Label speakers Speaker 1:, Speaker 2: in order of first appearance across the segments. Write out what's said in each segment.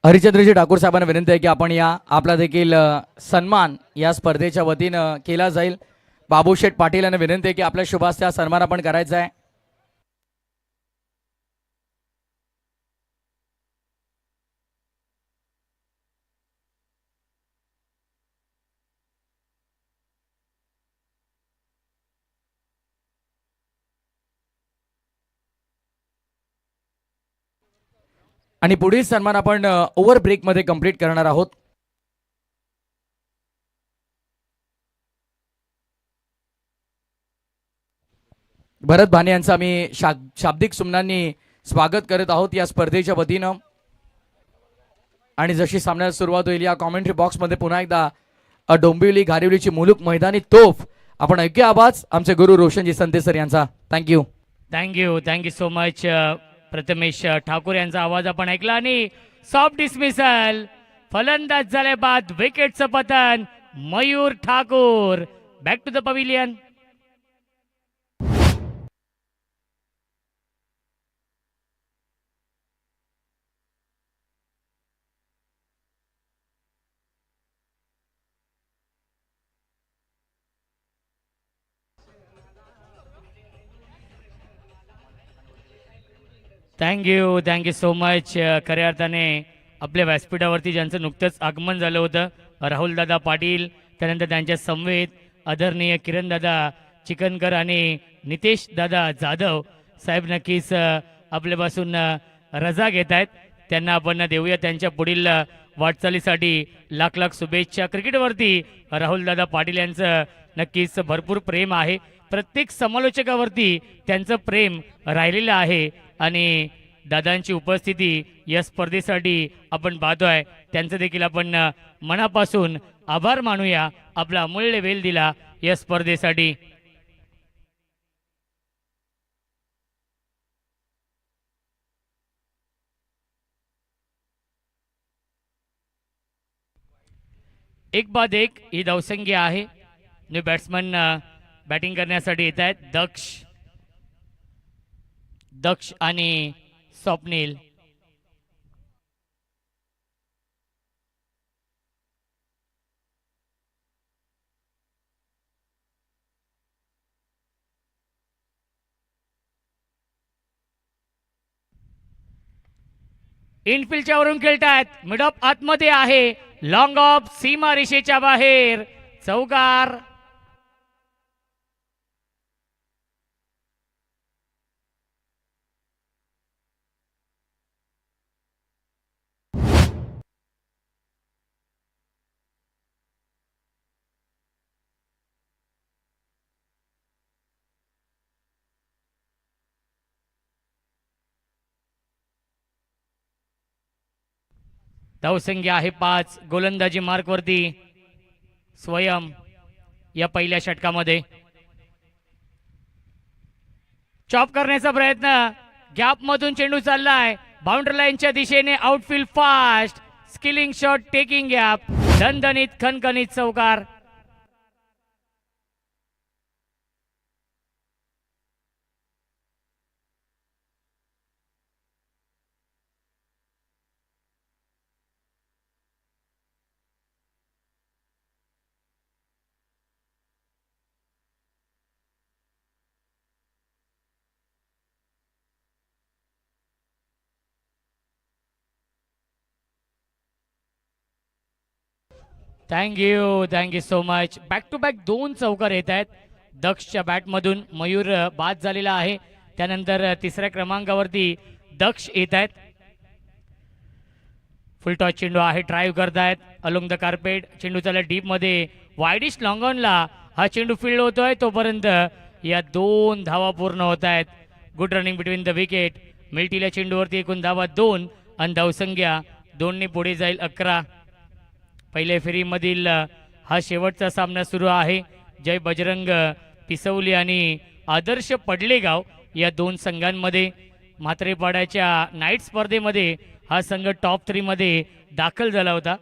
Speaker 1: हरिचंद्रजी ठाकूर साहेबांना विनंती आहे की आपण या आपला देखील सन्मान या स्पर्धेच्या वतीनं केला जाईल। बाबूशेठ पाटील यांना विनंती आहे की आपल्या शुभास्ते सन्मान आपण करायचा आहे। आणि पुढील सन्मान आपण ओव्हर ब्रेक मध्ये कंप्लीट करणार आहोत। भरत भाने यांचं आम्ही शाब्दिक सुमनांनी स्वागत करत आहोत या स्पर्धेच्या वतीनं। आणि जशी सामन्याला सुरुवात होईल या कॉमेंट्री बॉक्स मध्ये पुन्हा एकदा डोंबिवली घारिवलीची मुलुक मैदानी तोफ आपण ऐकूया आवाज आमचे गुरु रोशनजी संते सर यांचा। Thank you
Speaker 2: thank you so much Prathamesh Thakur यांचा आवाज आपण ऐकला। आणि सॉफ्ट डिसमिसल फलंदाज झाले बाद विकेटचं पतन Mayur Thakur. Back to the pavilion. Thank you so much. खऱ्या अर्थाने आपल्या व्यासपीठावरती ज्यांचं नुकतंच आगमन झालं होतं राहुलदादा पाटील, त्यानंतर त्यांच्या समवेत आदरणीय किरणदादा चिकनकर आणि नितेश दादा जाधव साहेब नक्कीच आपल्यापासून रजा घेत आहेत। त्यांना आपण देऊया त्यांच्या पुढील वाटचालीसाठी लाख लाख शुभेच्छा। क्रिकेटवरती राहुलदादा पाटील यांचं नक्कीच भरपूर प्रेम आहे, प्रत्येक समालोचकावरती त्यांचं प्रेम राहिलेलं आहे आणि दादांची उपस्थिती या स्पर्धेसाठी आपण पाहतोय, त्यांचं देखील आपण मनापासून आभार मानूया, आपला अमूल्य वेळ दिला या स्पर्धेसाठी। एक बाद एक ही धावसंख्या आहे। न्यू बॅट्समन बॅटिंग करण्यासाठी येत आहेत दक्ष आणि स्वप्नील। इनफिल्डच्या वरून खेळतायत, मिड ऑफ आतमध्ये आहे, लॉंग ऑफ सीमा रेषेच्या बाहेर, चौकार। धावसंख्या आहे 5। गोलंदाजी मार्कवरती स्वयं या पहिल्या षटकामध्ये चॉप करण्याचा प्रयत्न, गॅप मधून चेंडू चाललाय बाउंड्री लाईनच्या दिशेने, outfield fast, skilling shot taking gap, दणदणीत खणखणीत चौकार। Thank you so much. Back to back 2 चौकार येत आहेत दक्षच्या बॅटमधून। मयूर बाद झालेला आहे, त्यानंतर तिसऱ्या क्रमांकावरती दक्ष येत आहेत। फुल टॉस चेंडू आहे, ड्राईव्ह करतायत अलोंग द कार्पेट, चेंडू चालला डीप मध्ये, वाईडिश लॉंग ऑनला हा चेंडू फील्ड होतोय, तोपर्यंत या 2 धावा पूर्ण होत आहेत। Good running between the wicket. मिल्टील्या चेंडूवरती एकूण धावा 2 आणि धावसंख्या 2 ने पुढे जाईल 11। पहिल्या फेरीमधील हा शेवटचा सामना सुरू आहे। जय बजरंग पिसवली आणि आदर्श पडलेगाव या 2 संघांमध्ये। म्हात्रेपाड्याच्या नाईट स्पर्धेमध्ये हा संघ टॉप 3 मध्ये दाखल झाला होता।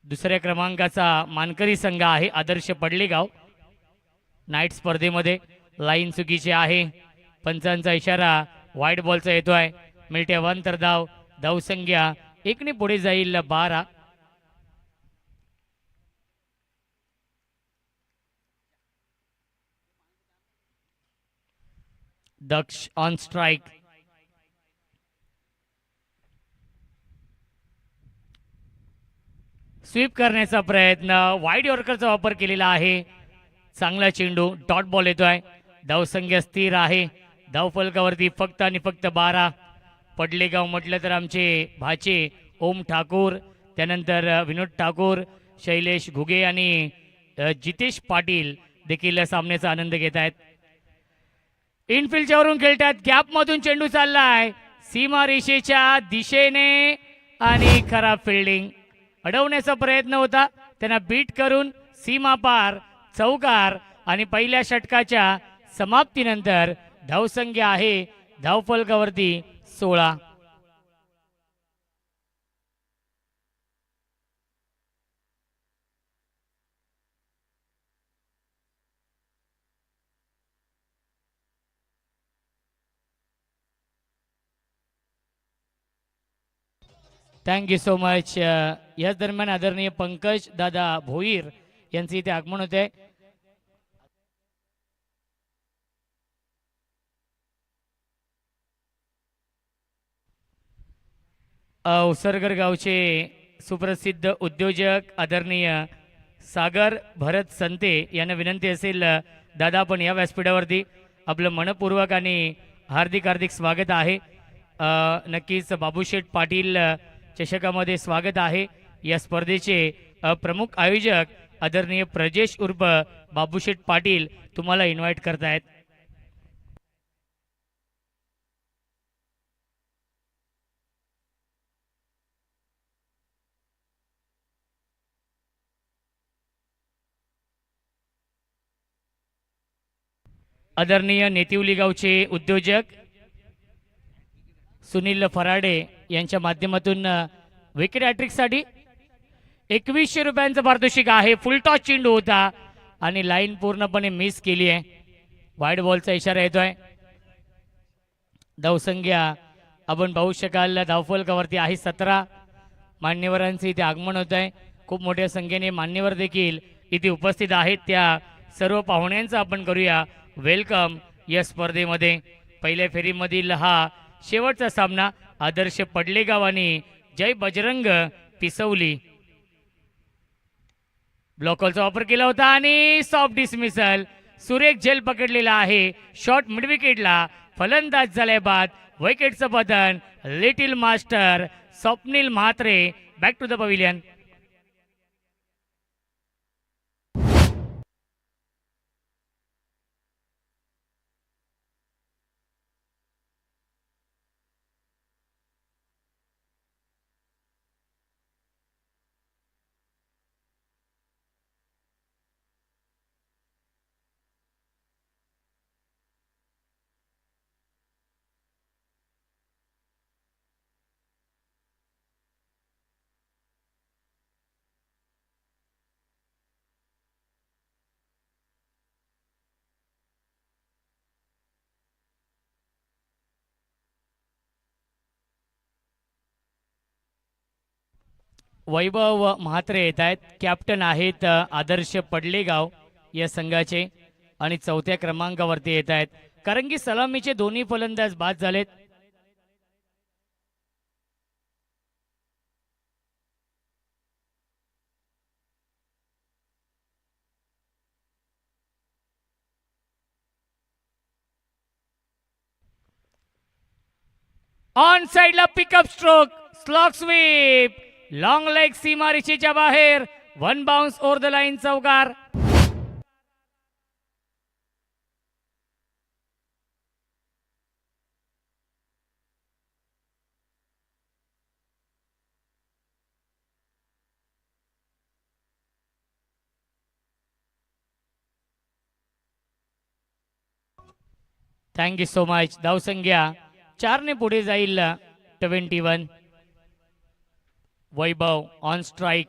Speaker 2: दुसऱ्या क्रमांकाचा मानकरी संघ आहे आदर्श पडलेगाव नाईट स्पर्धेमध्ये। लाईन चुकीची आहे, पंचांचा इशारा वाईट बॉलचा येतोय, मिळते 1 तर धाव संख्या 1 पुढे जाईल 12. दक्ष ऑन स्ट्राइक. स्वीप करण्याचा प्रयत्न, वाईड यॉर्करचा वापर केलेला आहे. चांगला चेंडू, डॉट बॉल येतोय. धावसंख्या स्थिर आहे. धावफलकावरती फक्त आणि फक्त 12. पडलेगाव म्हटलं तर आमचे भाचे ओम ठाकूर, त्यानंतर विनोद ठाकूर, शैलेश घुगे आणि जितेश पाटील देखील सामन्याचा आनंद घेत आहेत. इनफिल्डच्या वरून खेळतात. गॅप मधून चेंडू चाललाय सीमा रेषेच्या दिशेने आणि खराब फिल्डिंग. अडवण्याचा प्रयत्न होता, त्यांना बीट करून सीमा पार चौकार. आणि पहिल्या षटकाच्या समाप्तीनंतर धावसंख्या आहे धावफलकावरती 16. Thank you so much. याच दरम्यान आदरणीय पंकज दादा भोईर यांचे इथे आगमन होते. उसरगर गावचे सुप्रसिद्ध उद्योजक आदरणीय सागर भरत संते यांना विनंती असेल, दादा आपण या व्यासपीठावरती आपलं मनपूर्वक आणि हार्दिक हार्दिक स्वागत आहे. नक्कीच बाबूशेठ पाटील चषकामध्ये स्वागत आहे. या स्पर्धेचे प्रमुख आयोजक आदरणीय प्रजेश उर्फ बाबूशेठ पाटील तुम्हाला इन्व्हाइट करतायत. आदरणीय नेतिवली गावचे उद्योजक सुनील फराडे यांच्या माध्यमातून विकेट हॅट्रिकसाठी 2100 रुपयांचं पारितोषिक आहे. फुलटॉस चेंडू होता आणि लाईन पूर्णपणे मिस केली आहे. वाईड बॉलचा इशारा येतोय. धावसंख्या आपण पाहू शकाल धावफलकावरती आहे 17. मान्यवरांचे इथे आगमन होत आहे. खूप मोठ्या संख्येने मान्यवर देखील इथे उपस्थित आहेत. त्या सर्व पाहुण्यांचं आपण करूया वेलकम या स्पर्धेमध्ये. पहिल्या फेरीमधील हा शेवटचा सामना आदर्श पडलेगाव आणि जय बजरंग पिसवली. ब्लॉकॉलचा वापर केला होता आणि सॉफ्ट डिसमिसल. सुरेख झेल पकडलेला आहे. शॉर्ट मिड विकेटला फलंदाज झाल्या बाद विकेटचं पतन. Little master Swapnil Mhatre back to the pavilion. Vaibhav Mhatre येत आहेत. कॅप्टन आहेत आदर्श पडलेगाव या संघाचे आणि 4थ्या क्रमांकावरती येत आहेत, कारण की सलामीचे दोन्ही फलंदाज बाद झालेत. ऑन साइडला pickup stroke, slog sweep, long leg सीमा रेषेच्या बाहेर, 1 बाउन्स ओव्हर द लाईन चौकार. Thank you so much. धावसंख्या 4 ने पुढे जाईल 21. वैभव ऑन स्ट्राइक.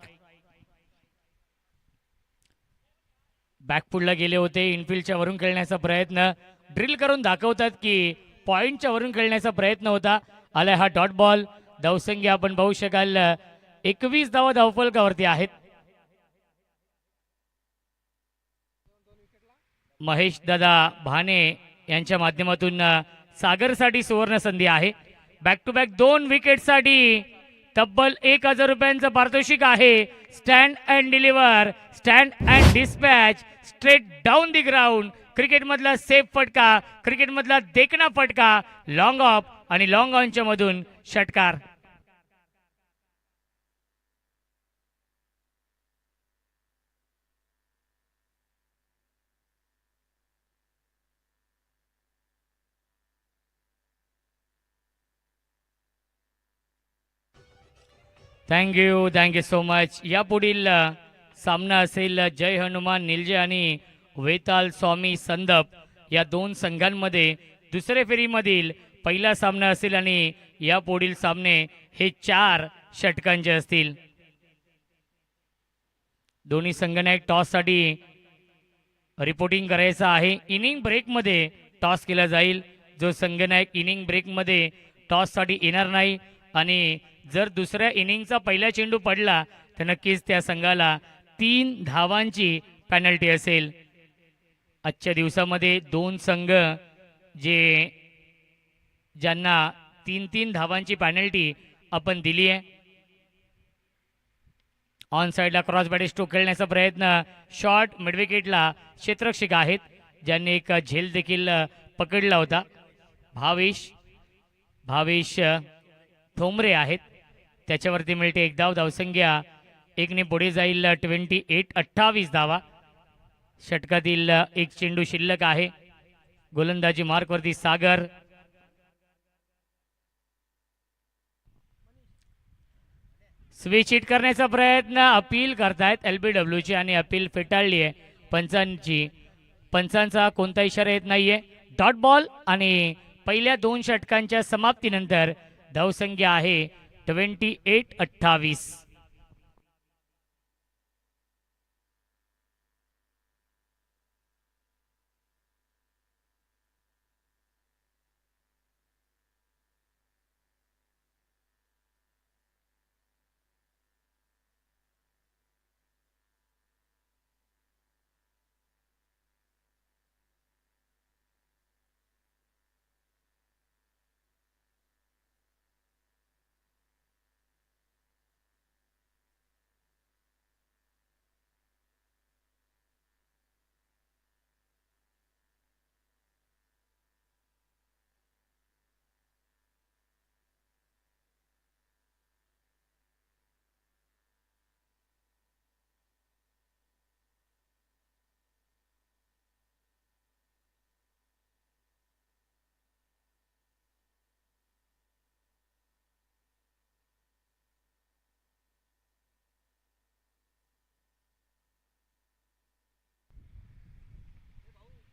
Speaker 2: बॅकफुटला गेले होते. इनफिल्डच्या वरून खेळण्याचा प्रयत्न, ड्रिल करून दाखवतात की पॉइंटच्या वरून खेळण्याचा प्रयत्न होता. आलाय हा डॉट बॉल. धावसंख्या आपण पाहू शकाल 21 धावा धावफलकावरती आहेत. महेश दादा भाने यांच्या माध्यमातून सागरसाठी सुवर्ण संधी आहे. बॅक टू बॅक 2 विकेटसाठी तब्बल 1000 रुपयांचं पारितोषिक आहे. Stand and deliver, stand and dispatch, straight down the ground. क्रिकेटमधला सेफ फटका, क्रिकेटमधला देखना फटका, लॉंग ऑफ आणि लॉंग ऑनच्या मधून षटकार. Thank you so much. यापुढील सामना असेल जय हनुमान निलजे आणि वेताल स्वामी संदप या 2 संघांमध्ये दुसऱ्या फेरीमधील पहिला सामना असेल आणि यापुढील सामने हे 4 षटकांचे असतील. दोन्ही संघांना एक टॉससाठी रिपोर्टिंग करायचं आहे. इनिंग ब्रेकमध्ये टॉस केला जाईल. जो संघनायक इनिंग ब्रेकमध्ये टॉससाठी येणार नाही आणि जर दुसऱ्या इनिंगचा पहिला चेंडू पडला तर नक्कीच त्या संघाला 3 धावांची पेनल्टी असेल. आजच्या दिवसामध्ये 2 संघ ज्यांना 3 धावांची पेनल्टी आपण दिली आहे. ऑन साइडला क्रॉस बॅट स्ट्रोक खेळण्याचा प्रयत्न. शॉर्ट मिडविकेटला क्षेत्ररक्षक आहेत ज्यांनी एक झेल देखील पकडला होता. भावेश ठोंबरे आहेत. त्याच्यावरती मिळते 1 धाव. धावसंख्या 1 ने पुढे जाईल. 28 धावा. षटकातील 1 चेंडू शिल्लक आहे. गोलंदाजी मार्कवरती सागर. स्विच हिट करण्याचा प्रयत्न. अपील करतायत LBWची आणि अपील फेटाळली आहे पंचांची. पंचांचा कोणता इशारा येत नाहीये. डॉट बॉल आणि पहिल्या 2 षटकांच्या समाप्तीनंतर धावसंख्या आहे 28.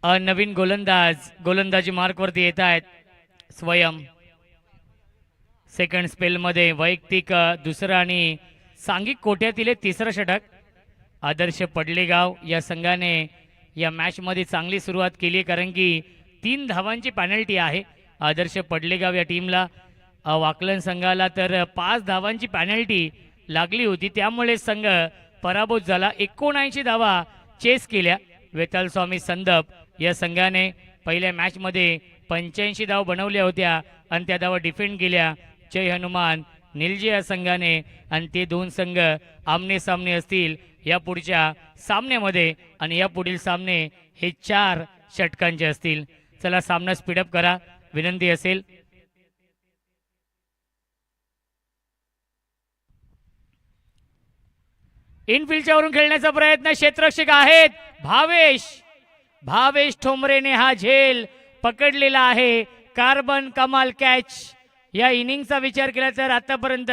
Speaker 2: नवीन गोलंदाजी मार्कवरती येत आहेत. स्वयं सेकंड स्पेलमध्ये वैयक्तिक दुसरं आणि सांघिक कोट्यातील 3रं षटक. आदर्श पडलेगाव या संघाने या मॅचमध्ये चांगली सुरुवात केली आहे कारण की 3 धावांची पेनल्टी आहे आदर्श पडलेगाव या टीमला. वाकलन संघाला तर 5 धावांची पेनल्टी लागली होती त्यामुळे संघ पराभूत झाला. 79 धावा चेस केल्या. वेताल स्वामी संदप या संघाने पहिल्या मॅचमध्ये 85 धाव बनवल्या होत्या आणि त्या धावा डिफेंड केल्या जय हनुमान निलजे या संघाने. आणि ते 2 संघ आमने सामने असतील या पुढच्या सामन्यामध्ये आणि या पुढील सामने हे 4 षटकांचे असतील. चला सामना स्पीडअप करा विनंती असेल. इनफिल्डच्या वरून खेळण्याचा प्रयत्न. क्षेत्ररक्षक आहेत भावेश ठोंबरेने हा झेल पकडलेला आहे. कार्बन कमाल कॅच. या इनिंगचा विचार केला तर आतापर्यंत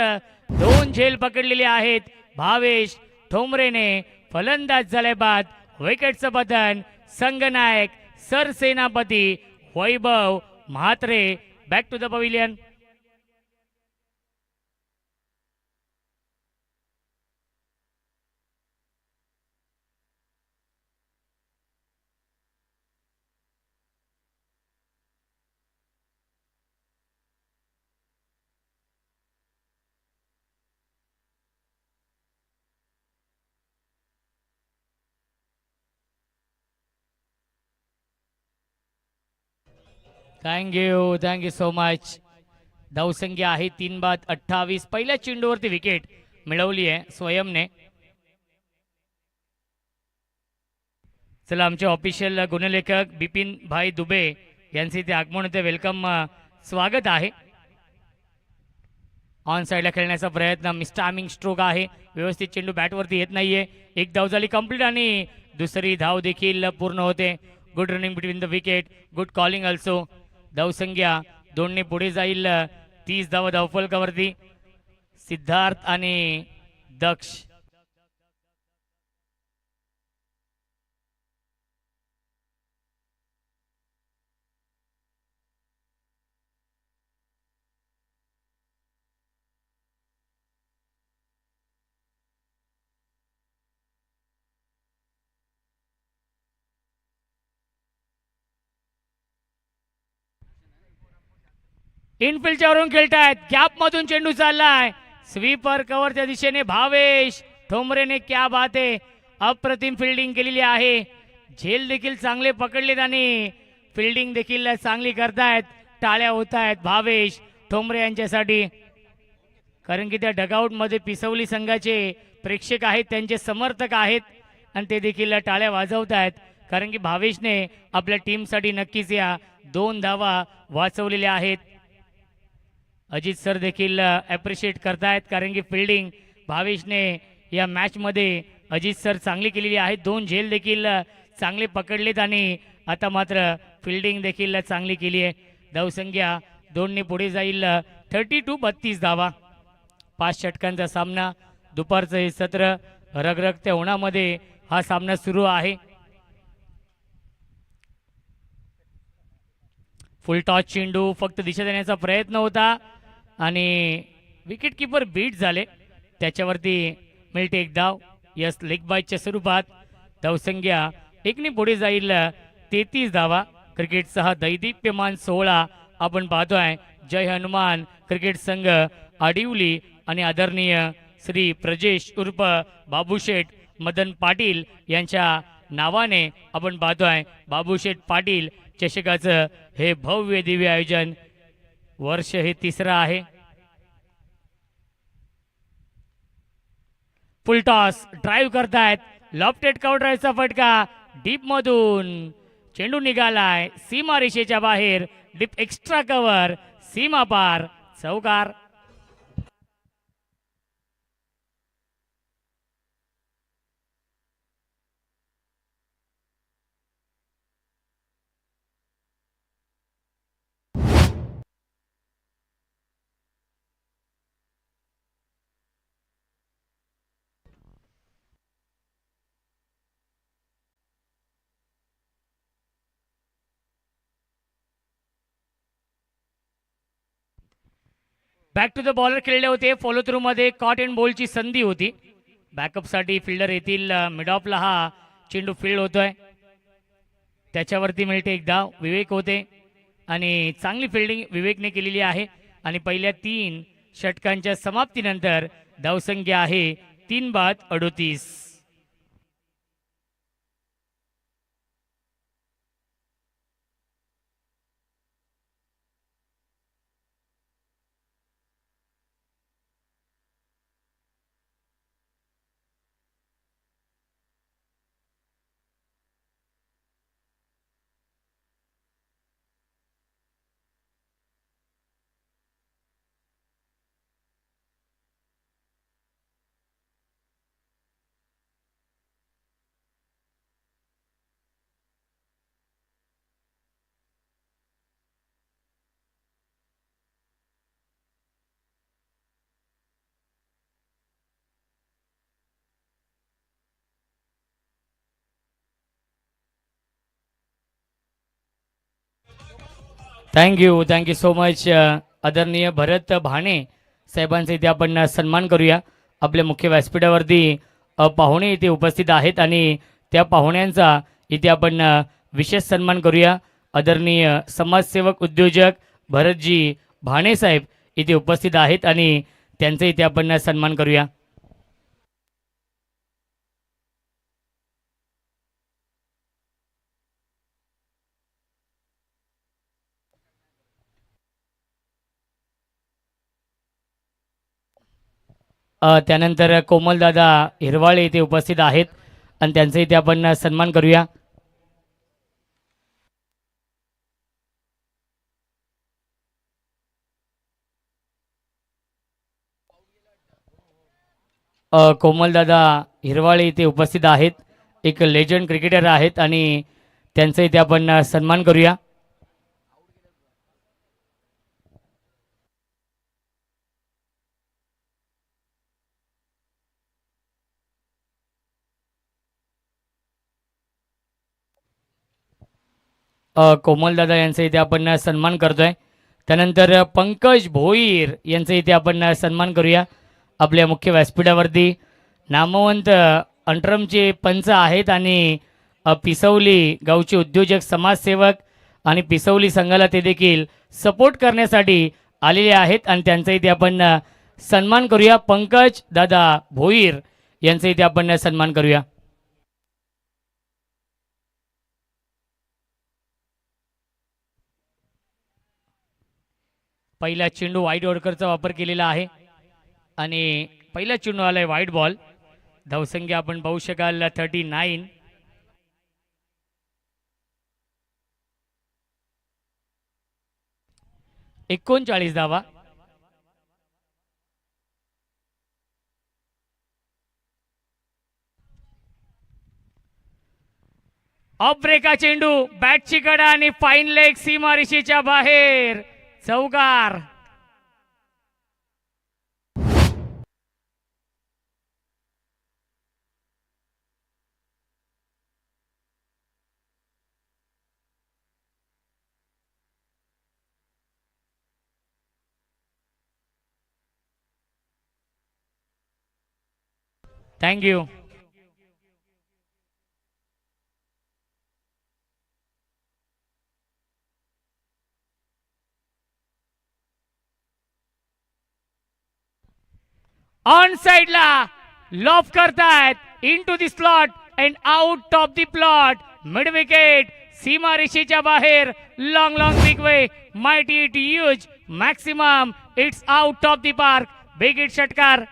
Speaker 2: 2 झेल पकडलेले आहेत भावेश ठोंबरेने. फलंदाज झाले बाद विकेटचं पतन. संघनायक सरसेनापती Vaibhav Mhatre. Back to the pavilion. Thank you so much. धावसंख्या आहे 3 बाद 28. पहिल्या चेंडूवरती विकेट मिळवली आहे स्वयंने. चला आमचे ऑफिशियल गुणलेखक बिपिन भाई दुबे यांचे इथे आगमन होते. वेलकम, स्वागत आहे. ऑन साईडला खेळण्याचा प्रयत्न, मिस्टामिंग स्ट्रोक आहे, व्यवस्थित चेंडू बॅटवरती येत नाहीये. एक धाव झाली कंप्लीट आणि दुसरी धाव देखील पूर्ण होते. Good running between the wicket, good calling also. धावसंख्या 2ने पुढे जाईल. 30 धावा धावफलकावरती. सिद्धार्थ आणि दक्ष. इनफिल्डच्या वरून खेळतायत. गॅप मधून चेंडू चाललाय. स्वीपर कव्हरच्या दिशेने भावेश ठोंबरेने क्या बात आहे, अप्रतिम फिल्डिंग केलेली आहे. झेल देखील चांगले पकडलेत आणि फिल्डिंग देखील चांगली करतायत. टाळ्या होत आहेत भावेश ठोंबरे यांच्यासाठी, कारण की त्या डगआउट मध्ये पिसवली संघाचे प्रेक्षक आहेत, त्यांचे समर्थक आहेत आणि ते देखील टाळ्या वाजवत आहेत, कारण की भावेशने आपल्या टीमसाठी नक्कीच या 2 धावा वाचवलेल्या आहेत. अजित सर देखील ॲप्रिशिएट करतायत, कारण की फिल्डिंग भावेशने या मॅचमध्ये अजित सर चांगली केलेली आहे. 2 झेल देखील चांगले पकडलेत आणि आता मात्र फिल्डिंग देखील चांगली केली आहे. धावसंख्या 2ने पुढे जाईल. 32 धावा. 5 षटकांचा सामना. दुपारचं हे सत्र रगरगत्या उन्हामध्ये हा सामना सुरू आहे. फुल टॉस चेंडू, फक्त दिशा देण्याचा प्रयत्न होता आणि विकेट किपर बीट झाले, त्याच्यावरती मिळते एक धाव. यस, लेग बायच्या स्वरूपात. धावसंख्या 1ने पुढे जाईल. 33 धावा. क्रिकेटचा हा दैदिप्यमान सोहळा आपण पाहतोय. जय हनुमान क्रिकेट संघ आडिवली आणि आदरणीय श्री प्रजेश उर्फ बाबूशेठ मदन पाटील यांच्या नावाने आपण पाहतोय. बाबूशेठ पाटील चषकाचं हे भव्य दिव्य आयोजन. वर्ष हे 3रं आहे. फुल टॉस ड्राईव्ह करतायत. लॉफ्टेड कव्हर ड्राईव्हचा फटका डीप मधून चेंडू निघालाय सीमा रेषेच्या बाहेर. डीप एक्स्ट्रा कव्हर, सीमा पार, चौकार. बॅक टू द बॉलर खेळले होते. फॉलो थ्रू मध्ये कॉट अँड बॉलची संधी होती. बॅकअपसाठी फिल्डर येतील. मिड ऑफला हा चेंडू फील्ड होतोय, त्याच्यावरती मिळते एक धाव. विवेक होते आणि चांगली फिल्डिंग विवेकने केलेली आहे. आणि पहिल्या 3 षटकांच्या समाप्तीनंतर धावसंख्या आहे 3 बाद 38. Thank you so much. आदरणीय भरत भाणे साहेबांचा इथे आपण सन्मान करूया. आपल्या मुख्य व्यासपीठावरती पाहुणे इथे उपस्थित आहेत आणि त्या पाहुण्यांचा इथे आपण विशेष सन्मान करूया. आदरणीय समाजसेवक उद्योजक भरतजी भाणे साहेब इथे उपस्थित आहेत आणि त्यांचा इथे आपण सन्मान करूया. त्यानंतर कोमलदादा हिरवाळे इथे उपस्थित आहेत आणि त्यांचा इथे आपण सन्मान करूया. कोमलदादा हिरवाळे इथे उपस्थित आहेत, एक लेजंड क्रिकेटर आहेत आणि त्यांचा इथे आपण सन्मान करूया. कोमलदादा यांचा इथे आपण सन्मान करतोय. त्यानंतर पंकज भोईर यांचा इथे आपण सन्मान करूया. आपल्या मुख्य व्यासपीठावरती नामवंत अंटरमचे पंच आहेत आणि पिसवली गावचे उद्योजक, समाजसेवक आणि पिसवली संघाला ते देखील सपोर्ट करण्यासाठी आलेले आहेत आणि त्यांचा इथे आपण सन्मान करूया. पंकज दादा भोईर यांचा इथे आपण सन्मान करूया. पहिला चेंडू वाईट ऑर्डरचा वापर केलेला आहे आणि पहिला चेंडू आलाय वाईट बॉल. धावसंख्या आपण पाहू शकाल 39. एकोणचाळीस धावा. ऑफ ब्रेका चेंडू, बॅटची कडा आणि फाईन लेग सीमारेषेच्या बाहेर, चौकार. थँक्यू. ऑन साइडला लॉफ करतायत into the slot and out of the plot. Mid wicket, सीमारेषेच्या बाहेर. Long long big way, mighty it huge, maximum it's out of the park. Big hit षटकार.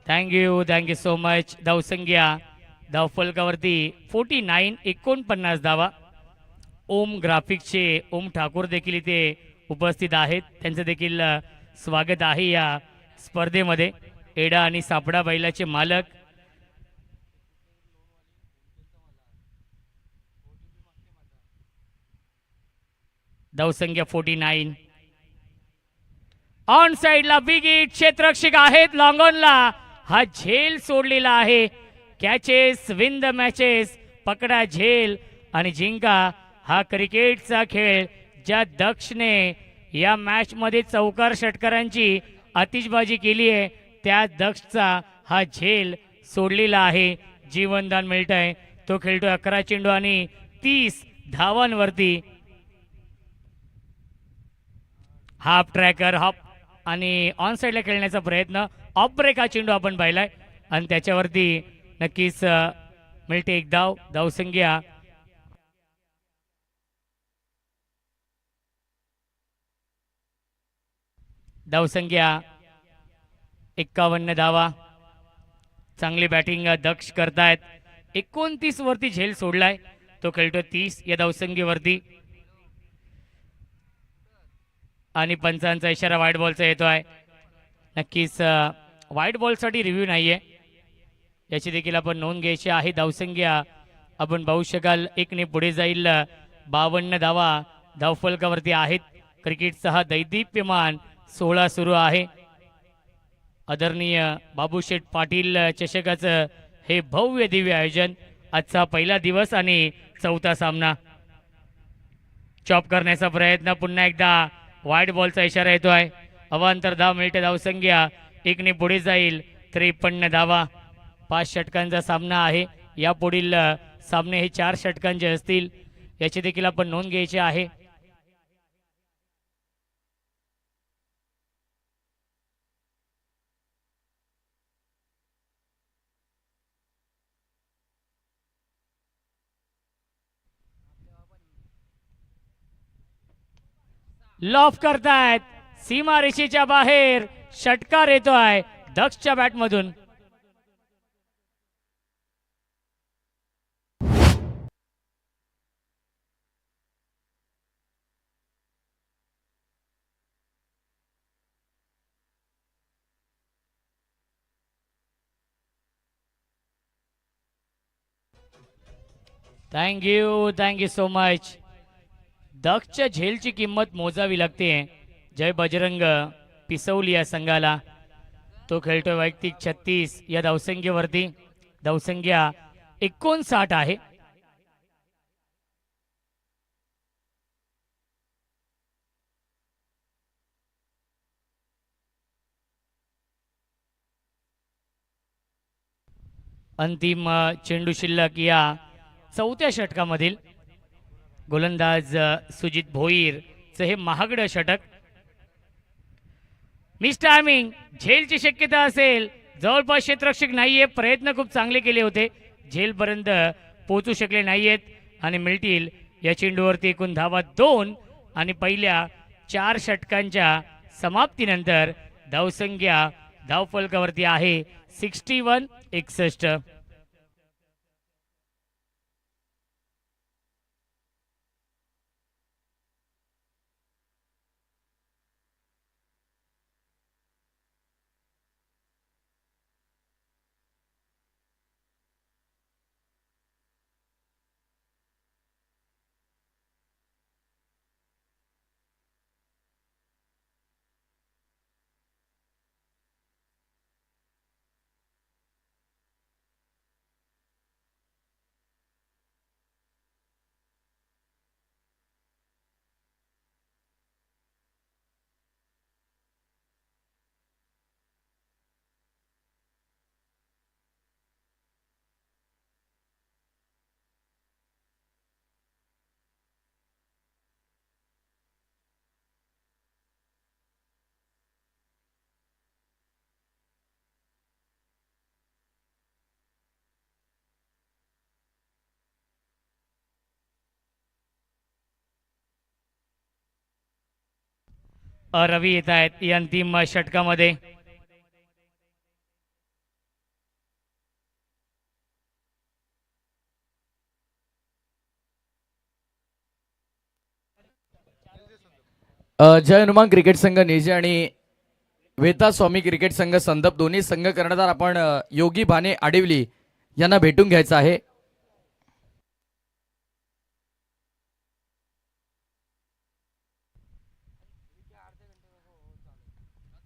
Speaker 2: Thank you so much. धावसंख्या धावफलकावरती 49, 49 धावा. ओम ग्राफिक्सचे ओम ठाकूर देखील इथे उपस्थित आहेत. त्यांचं देखील स्वागत आहे या स्पर्धेमध्ये. एडा आणि सापडा बैलाचे मालक. धावसंख्या 49. ऑन साइडला बिग हिट, क्षेत्ररक्षक आहेत लॉंगॉनला. हा झेल सोडलेला आहे. कॅचेस विन द मॅचेस, पकडा झेल आणि जिंका. हा क्रिकेटचा खेळ ज्या दक्षने या मॅच मध्ये चौकार षटकारांची आतिषबाजी केली आहे, त्या दक्षचा हा झेल सोडलेला आहे. जीवनदान मिळत आहे. तो खेळतोय 11 चेंडू आणि 30 धावांवरती. हाफ ट्रॅकर, हाफ आणि ऑन साइडला खेळण्याचा प्रयत्न. ऑफ ब्रेक हा चेंडू आपण पाहिलाय आणि त्याच्यावरती नक्कीच मिळते एक धाव. धावसंख्या धावसंख्या 51 धावा. चांगली बॅटिंग दक्ष करतायत. 29 वरती झेल सोडलाय. तो खेळतो 30 या धावसंख्येवरती आणि पंचांचा इशारा व्हाईट बॉलचा येतोय. नक्कीच व्हाईट बॉलसाठी रिव्ह्यू नाहीये, याची देखील आपण नोंद घ्यायची आहे. धावसंख्या आपण पाहू शकाल 1 पुढे जाईल. 52 धावा धावफलकावरती आहेत. क्रिकेटचा हा दैदिप्यमान 16 सुरू आहे. आदरणीय बाबूशेठ पाटील चषकाचं हे भव्य दिव्य आयोजन. आजचा पहिला दिवस आणि चौथा सामना. चॉप करण्याचा प्रयत्न. पुन्हा एकदा व्हाईट बॉलचा इशारा येतोय. अवांतर धाव मिळते. धावसंख्या 1 पुढे जाईल. 53 धावा. 5 षटकांचा सामना आहे. या पुढील सामने हे 4 षटकांचे असतील, याची देखील आपण नोंद घ्यायची आहे. लॉफ करतायत सीमारेषेच्या बाहेर. षटकार येतोय दक्षच्या बॅटमधून. Thank you so much. दक्षच्या झेलची किंमत मोजावी लागते. जय बजरंग पिसवली या संघाला. तो खेळतोय वैयक्तिक 36 या धावसंख्येवरती. धावसंख्या 59 आहे. अंतिम चेंडू शिल्लक या चौथ्या षटकामधील. गोलंदाज सुजित भोईरचं हे महागडं षटक. Miss timing. झेलची शक्यता असेल. जवळपास क्षेत्ररक्षक नाहीये. प्रयत्न खूप चांगले केले होते. झेलपर्यंत पोहोचू शकले नाहीयेत आणि मिळतील या चेंडूवरती एकूण धावा 2. आणि पहिल्या 4 षटकांच्या समाप्तीनंतर धावसंख्या धावफलकावरती आहे 61. रवी येत आहेत या अंतिम षटकामध्ये.
Speaker 1: जय हनुमान क्रिकेट संघ नेजे आणि वेता स्वामी क्रिकेट संघ संदप दोन्ही संघ कर्णधार आपण योगी भाने आडिवली यांना भेटून घ्यायचं आहे.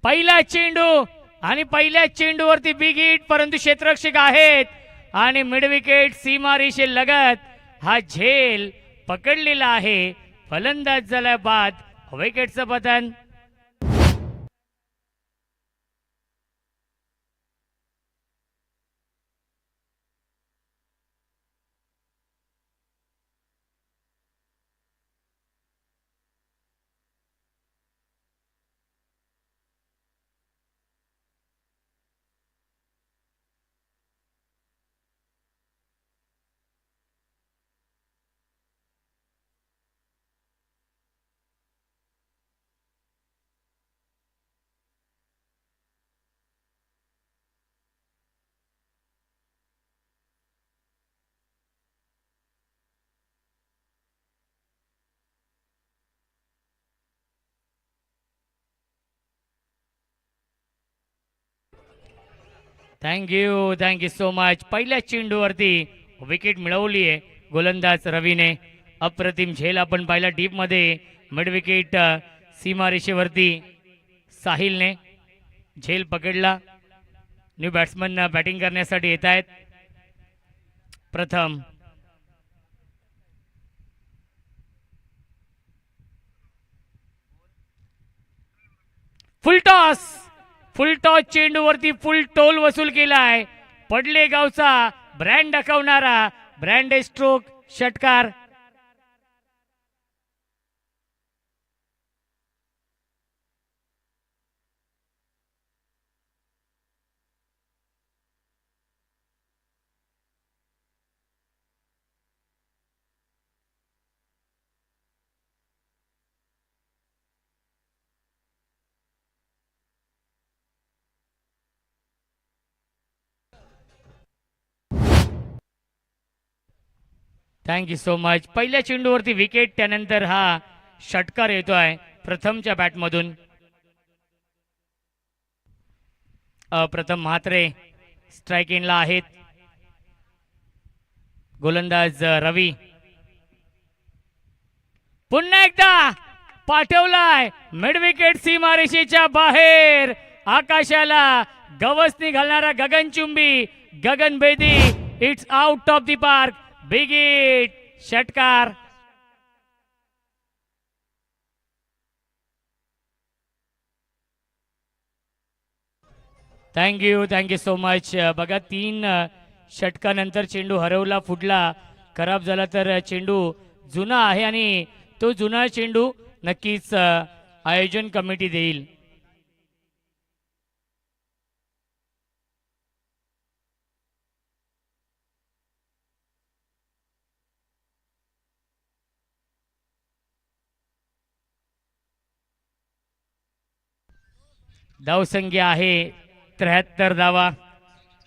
Speaker 2: पहिला चेंडू आणि पहिल्या चेंडूवरती बिग हिट. परंतु क्षेत्ररक्षक आहेत आणि मिड विकेट सीमारेषे लगत हा झेल पकडलेला आहे. फलंदाज झाला बाद. विकेटचं पतन. Thank you so much. पहिल्या चेंडूवरती विकेट मिळवली आहे गोलंदाज रवीने. अप्रतिम झेल आपण पाहिला डीप मध्ये. मिड विकेट सीमारेषेवरती साहिलने झेल पकडला. न्यू बॅट्समन बॅटिंग करण्यासाठी येत आहेत. प्रथम फुल टॉस चेंडूवरती फुल टोल वसूल केलाय. पडले गावचा ब्रँड दाखवणारा ब्रँड स्ट्रोक षटकार. Thank you so much. पहिल्या चेंडूवरती विकेट, त्यानंतर हा षटकार येतोय प्रथमच्या बॅटमधून. प्रथम म्हात्रे स्ट्राईक इनला आहेत. गोलंदाज रवी पुन्हा एकदा पाठवलाय मिड विकेट सीमारेषेच्या बाहेर. आकाशाला गवसनी घालणारा गगनचुंबी Gagan Bedi. It's out of the park. Big hit, षटकार. Thank you so much. बघा, 3 षटकानंतर चेंडू हरवला, फुटला, खराब झाला तर चेंडू जुना आहे आणि तो जुना चेंडू नक्कीच आयोजन कमिटी देईल. धावसंख्या आहे 73 धावा.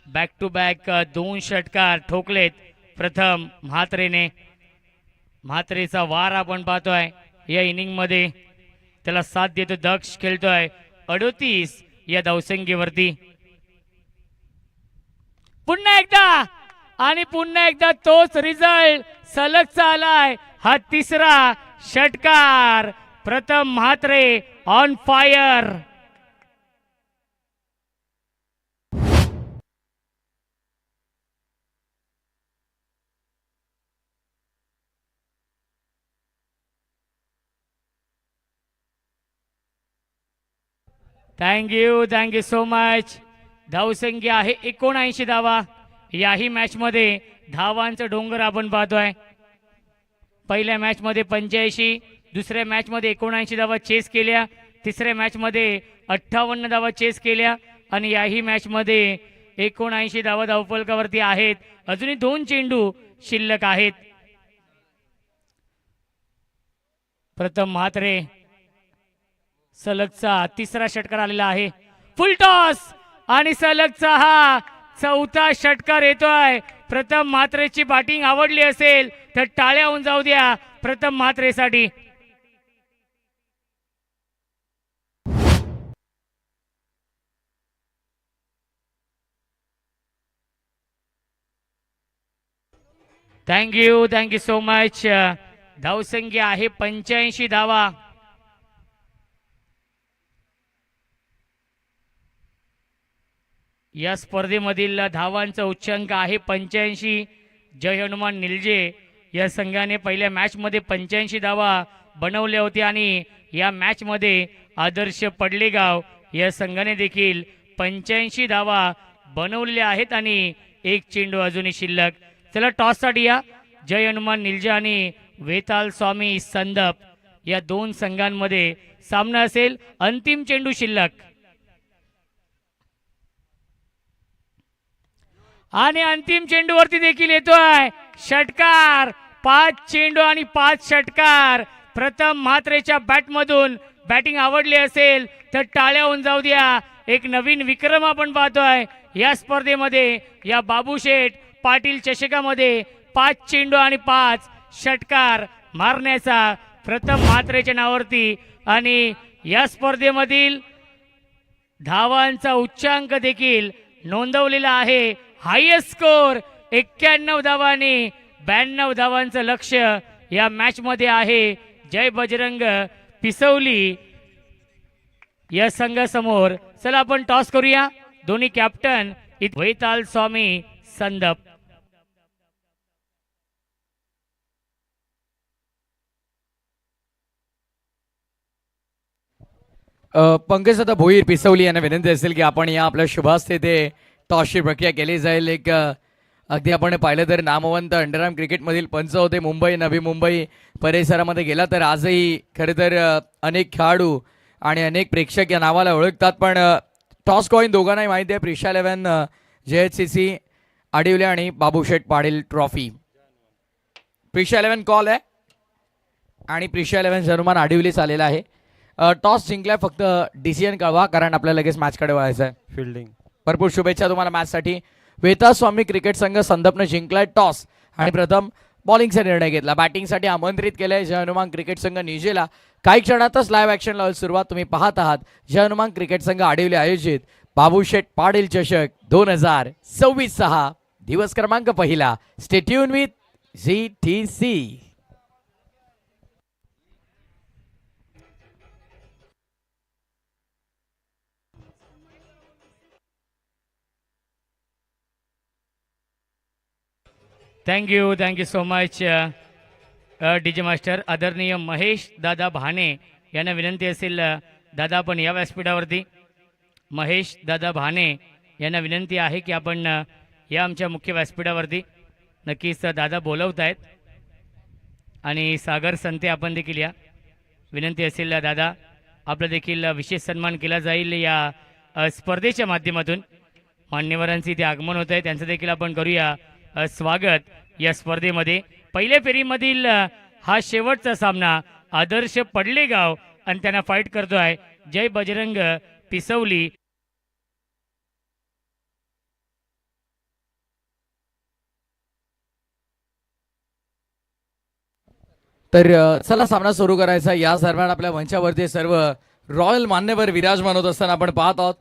Speaker 2: बॅक टू बॅक 2 षटकार ठोकलेत प्रथम म्हात्रेने. म्हात्रेचा वार आपण पाहतोय या इनिंग मध्ये. त्याला साथ देतो दक्ष, खेळतोय 38 या धावसंख्येवरती. पुन्हा एकदा तोच रिझल्ट सलगचा आलाय. हा तिसरा षटकार. प्रथम Mhatre on fire. Thank you so much. धावसंख्या आहे 79 धावा. याही मॅच मध्ये धावांचं डोंगर आपण पाहतोय. पहिल्या मॅच मध्ये 85, दुसऱ्या मॅच मध्ये 79 धावा चेस केल्या, तिसऱ्या मॅच मध्ये 58 धावा चेस केल्या आणि याही मॅच मध्ये 79 धावा धावफलकावरती आहेत. अजूनही 2 चेंडू शिल्लक आहेत. प्रथम म्हात्रे सलगचा तिसरा षटकार आलेला आहे. फुल टॉस आणि सलगचा हा चौथा षटकार येतोय. प्रथम म्हात्रेची बॅटिंग आवडली असेल तर टाळ्या होऊन जाऊ द्या प्रथम म्हात्रेसाठी. Thank you so much. धावसंख्या आहे 85 धावा. या स्पर्धेमधील धावांचा उच्चांक आहे 85. जय हनुमान निलजे या संघाने पहिल्या मॅच मध्ये 85 धावा बनवल्या होत्या आणि या मॅच मध्ये आदर्श पडलेगाव या संघाने देखील 85 धावा बनवलेल्या आहेत आणि 1 चेंडू अजूनही शिल्लक. चला टॉस साठी या. जय हनुमान निलजे आणि वेताल स्वामी संदप या 2 संघांमध्ये सामना असेल. अंतिम चेंडू शिल्लक आणि अंतिम चेंडूवरती देखील येतोय षटकार. 5 चेंडू आणि 5 षटकार. प्रथम म्हात्रेच्या बॅटमधून बॅटिंग आवडली असेल तर टाळ्या होऊन जाऊ द्या. एक नवीन विक्रम आपण पाहतोय या स्पर्धेमध्ये. या बाबूशेठ पाटील चषकामध्ये 5 चेंडू आणि 5 षटकार मारण्याचा प्रथम म्हात्रेच्या नावावरती आणि या स्पर्धेमधील धावांचा उच्चांक देखील नोंदवलेला आहे. हायेस्ट स्कोर 91 धावांनी 92 धावांचं लक्ष या मॅच मध्ये आहे. जय बजरंग पिसवली या संघासमोर. चला आपण टॉस करूया. दोन्ही कॅप्टन वैताल स्वामी संदप.
Speaker 1: पंकज आता भोईर पिसवली यांना विनंती असेल की आपण या आपल्या शुभास्ते ते टॉसची प्रक्रिया केली जाईल. एक अगदी आपण पाहिलं तर नामवंत अंडरआर्म क्रिकेटमधील पंच होते. मुंबई, नवी मुंबई परिसरामध्ये गेला तर आजही खरं तर अनेक खेळाडू आणि अनेक प्रेक्षक या नावाला ओळखतात. पण टॉस कॉईन दोघांनाही माहिती आहे. प्रिशा 11 JHCC आडिवले आणि बाबूशेठ पाटील ट्रॉफी. प्रिशा 11 कॉल आहे आणि प्रिशा 11 हनुमान आडिवलीच आलेला आहे. टॉस जिंकलाय, फक्त डिसिजन कळवा कारण आपल्याला लगेच मॅचकडे वळायचं आहे.
Speaker 3: फिल्डिंग.
Speaker 1: भरपूर शुभेच्छा तुम्हाला मॅचसाठी. वेताल स्वामी क्रिकेट संघ संदपने जिंकलाय टॉस आणि प्रथम बॉलिंगचा निर्णय घेतला. बॅटिंगसाठी आमंत्रित केलंय जय हनुमान क्रिकेट संघ निजेला. काही क्षणातच लाईव्ह ॲक्शन लावून सुरुवात तुम्ही पाहत आहात. जय हनुमान क्रिकेट संघ आडिवले आयोजित बाबूशेठ पाटील चषक 2026 दिवस क्रमांक पहिला. Stay tune with GTC.
Speaker 2: Thank you so much DJ master. आदरणीय महेश दादा भाने यांना विनंती असेल दादा आपण या व्यासपीठावरती. महेश दादा भाने यांना विनंती आहे की आपण या आमच्या मुख्य व्यासपीठावरती. नक्कीच दादा बोलवत आहेत आणि सागर संते आपण देखील या. विनंती असेल दादा आपला देखील विशेष सन्मान केला जाईल या स्पर्धेच्या माध्यमातून. मान्यवरांचे इथे आगमन होत आहे त्यांचं देखील आपण करूया स्वागत या स्पर्धेमध्ये. पहिल्या फेरीमधील हा शेवटचा सामना आदर्श पडलेगाव आणि त्यांना फाईट करतो आहे जय बजरंग पिसवली.
Speaker 1: तर चला सामना सुरू करायचा. या दरम्यान आपल्या मंचावरती सर्व रॉयल मान्यवर विराजमान होत असताना आपण पाहत आहोत.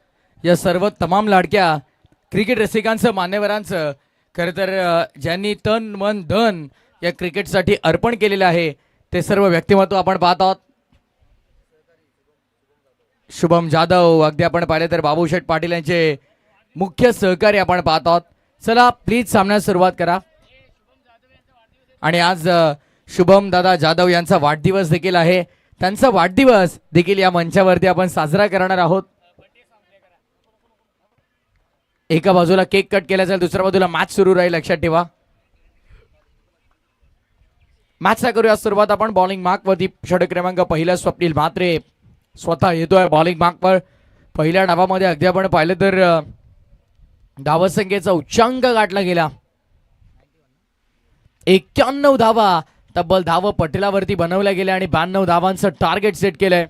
Speaker 1: या सर्व तमाम लाडक्या क्रिकेट रसिकांचं मान्यवरांचं खरं तर ज्यांनी तन मन धन या क्रिकेटसाठी अर्पण केलेलं आहे ते सर्व व्यक्तिमत्व आपण पाहत आहोत. शुभम जाधव, अगदी आपण पाहिले तर बाबूशेठ पाटील यांचे मुख्य सहकारी आपण पाहत आहोत. चला प्लीज सामन्यास सुरुवात करा. आणि आज शुभम दादा जाधव यांचा वाढदिवस देखील आहे. त्यांचा वाढदिवस देखील या मंचावरती आपण साजरा करणार आहोत. एका बाजूला केक कट केला जाईल, दुसऱ्या बाजूला मॅच सुरू राहील, लक्षात ठेवा. मॅचला करूया सुरुवात आपण. बॉलिंग मार्क वरती षटक क्रमांक पहिला स्वप्नील म्हात्रे स्वतः येतोय बॉलिंग मार्क वर. पहिल्या डावामध्ये अगदी आपण पाहिलं तर धावसंख्येचा उच्चांक गाठला गेला. 91 धावा तब्बल धाव पटलावरती बनवल्या गेल्या आणि 92 धावांचं टार्गेट सेट केलंय.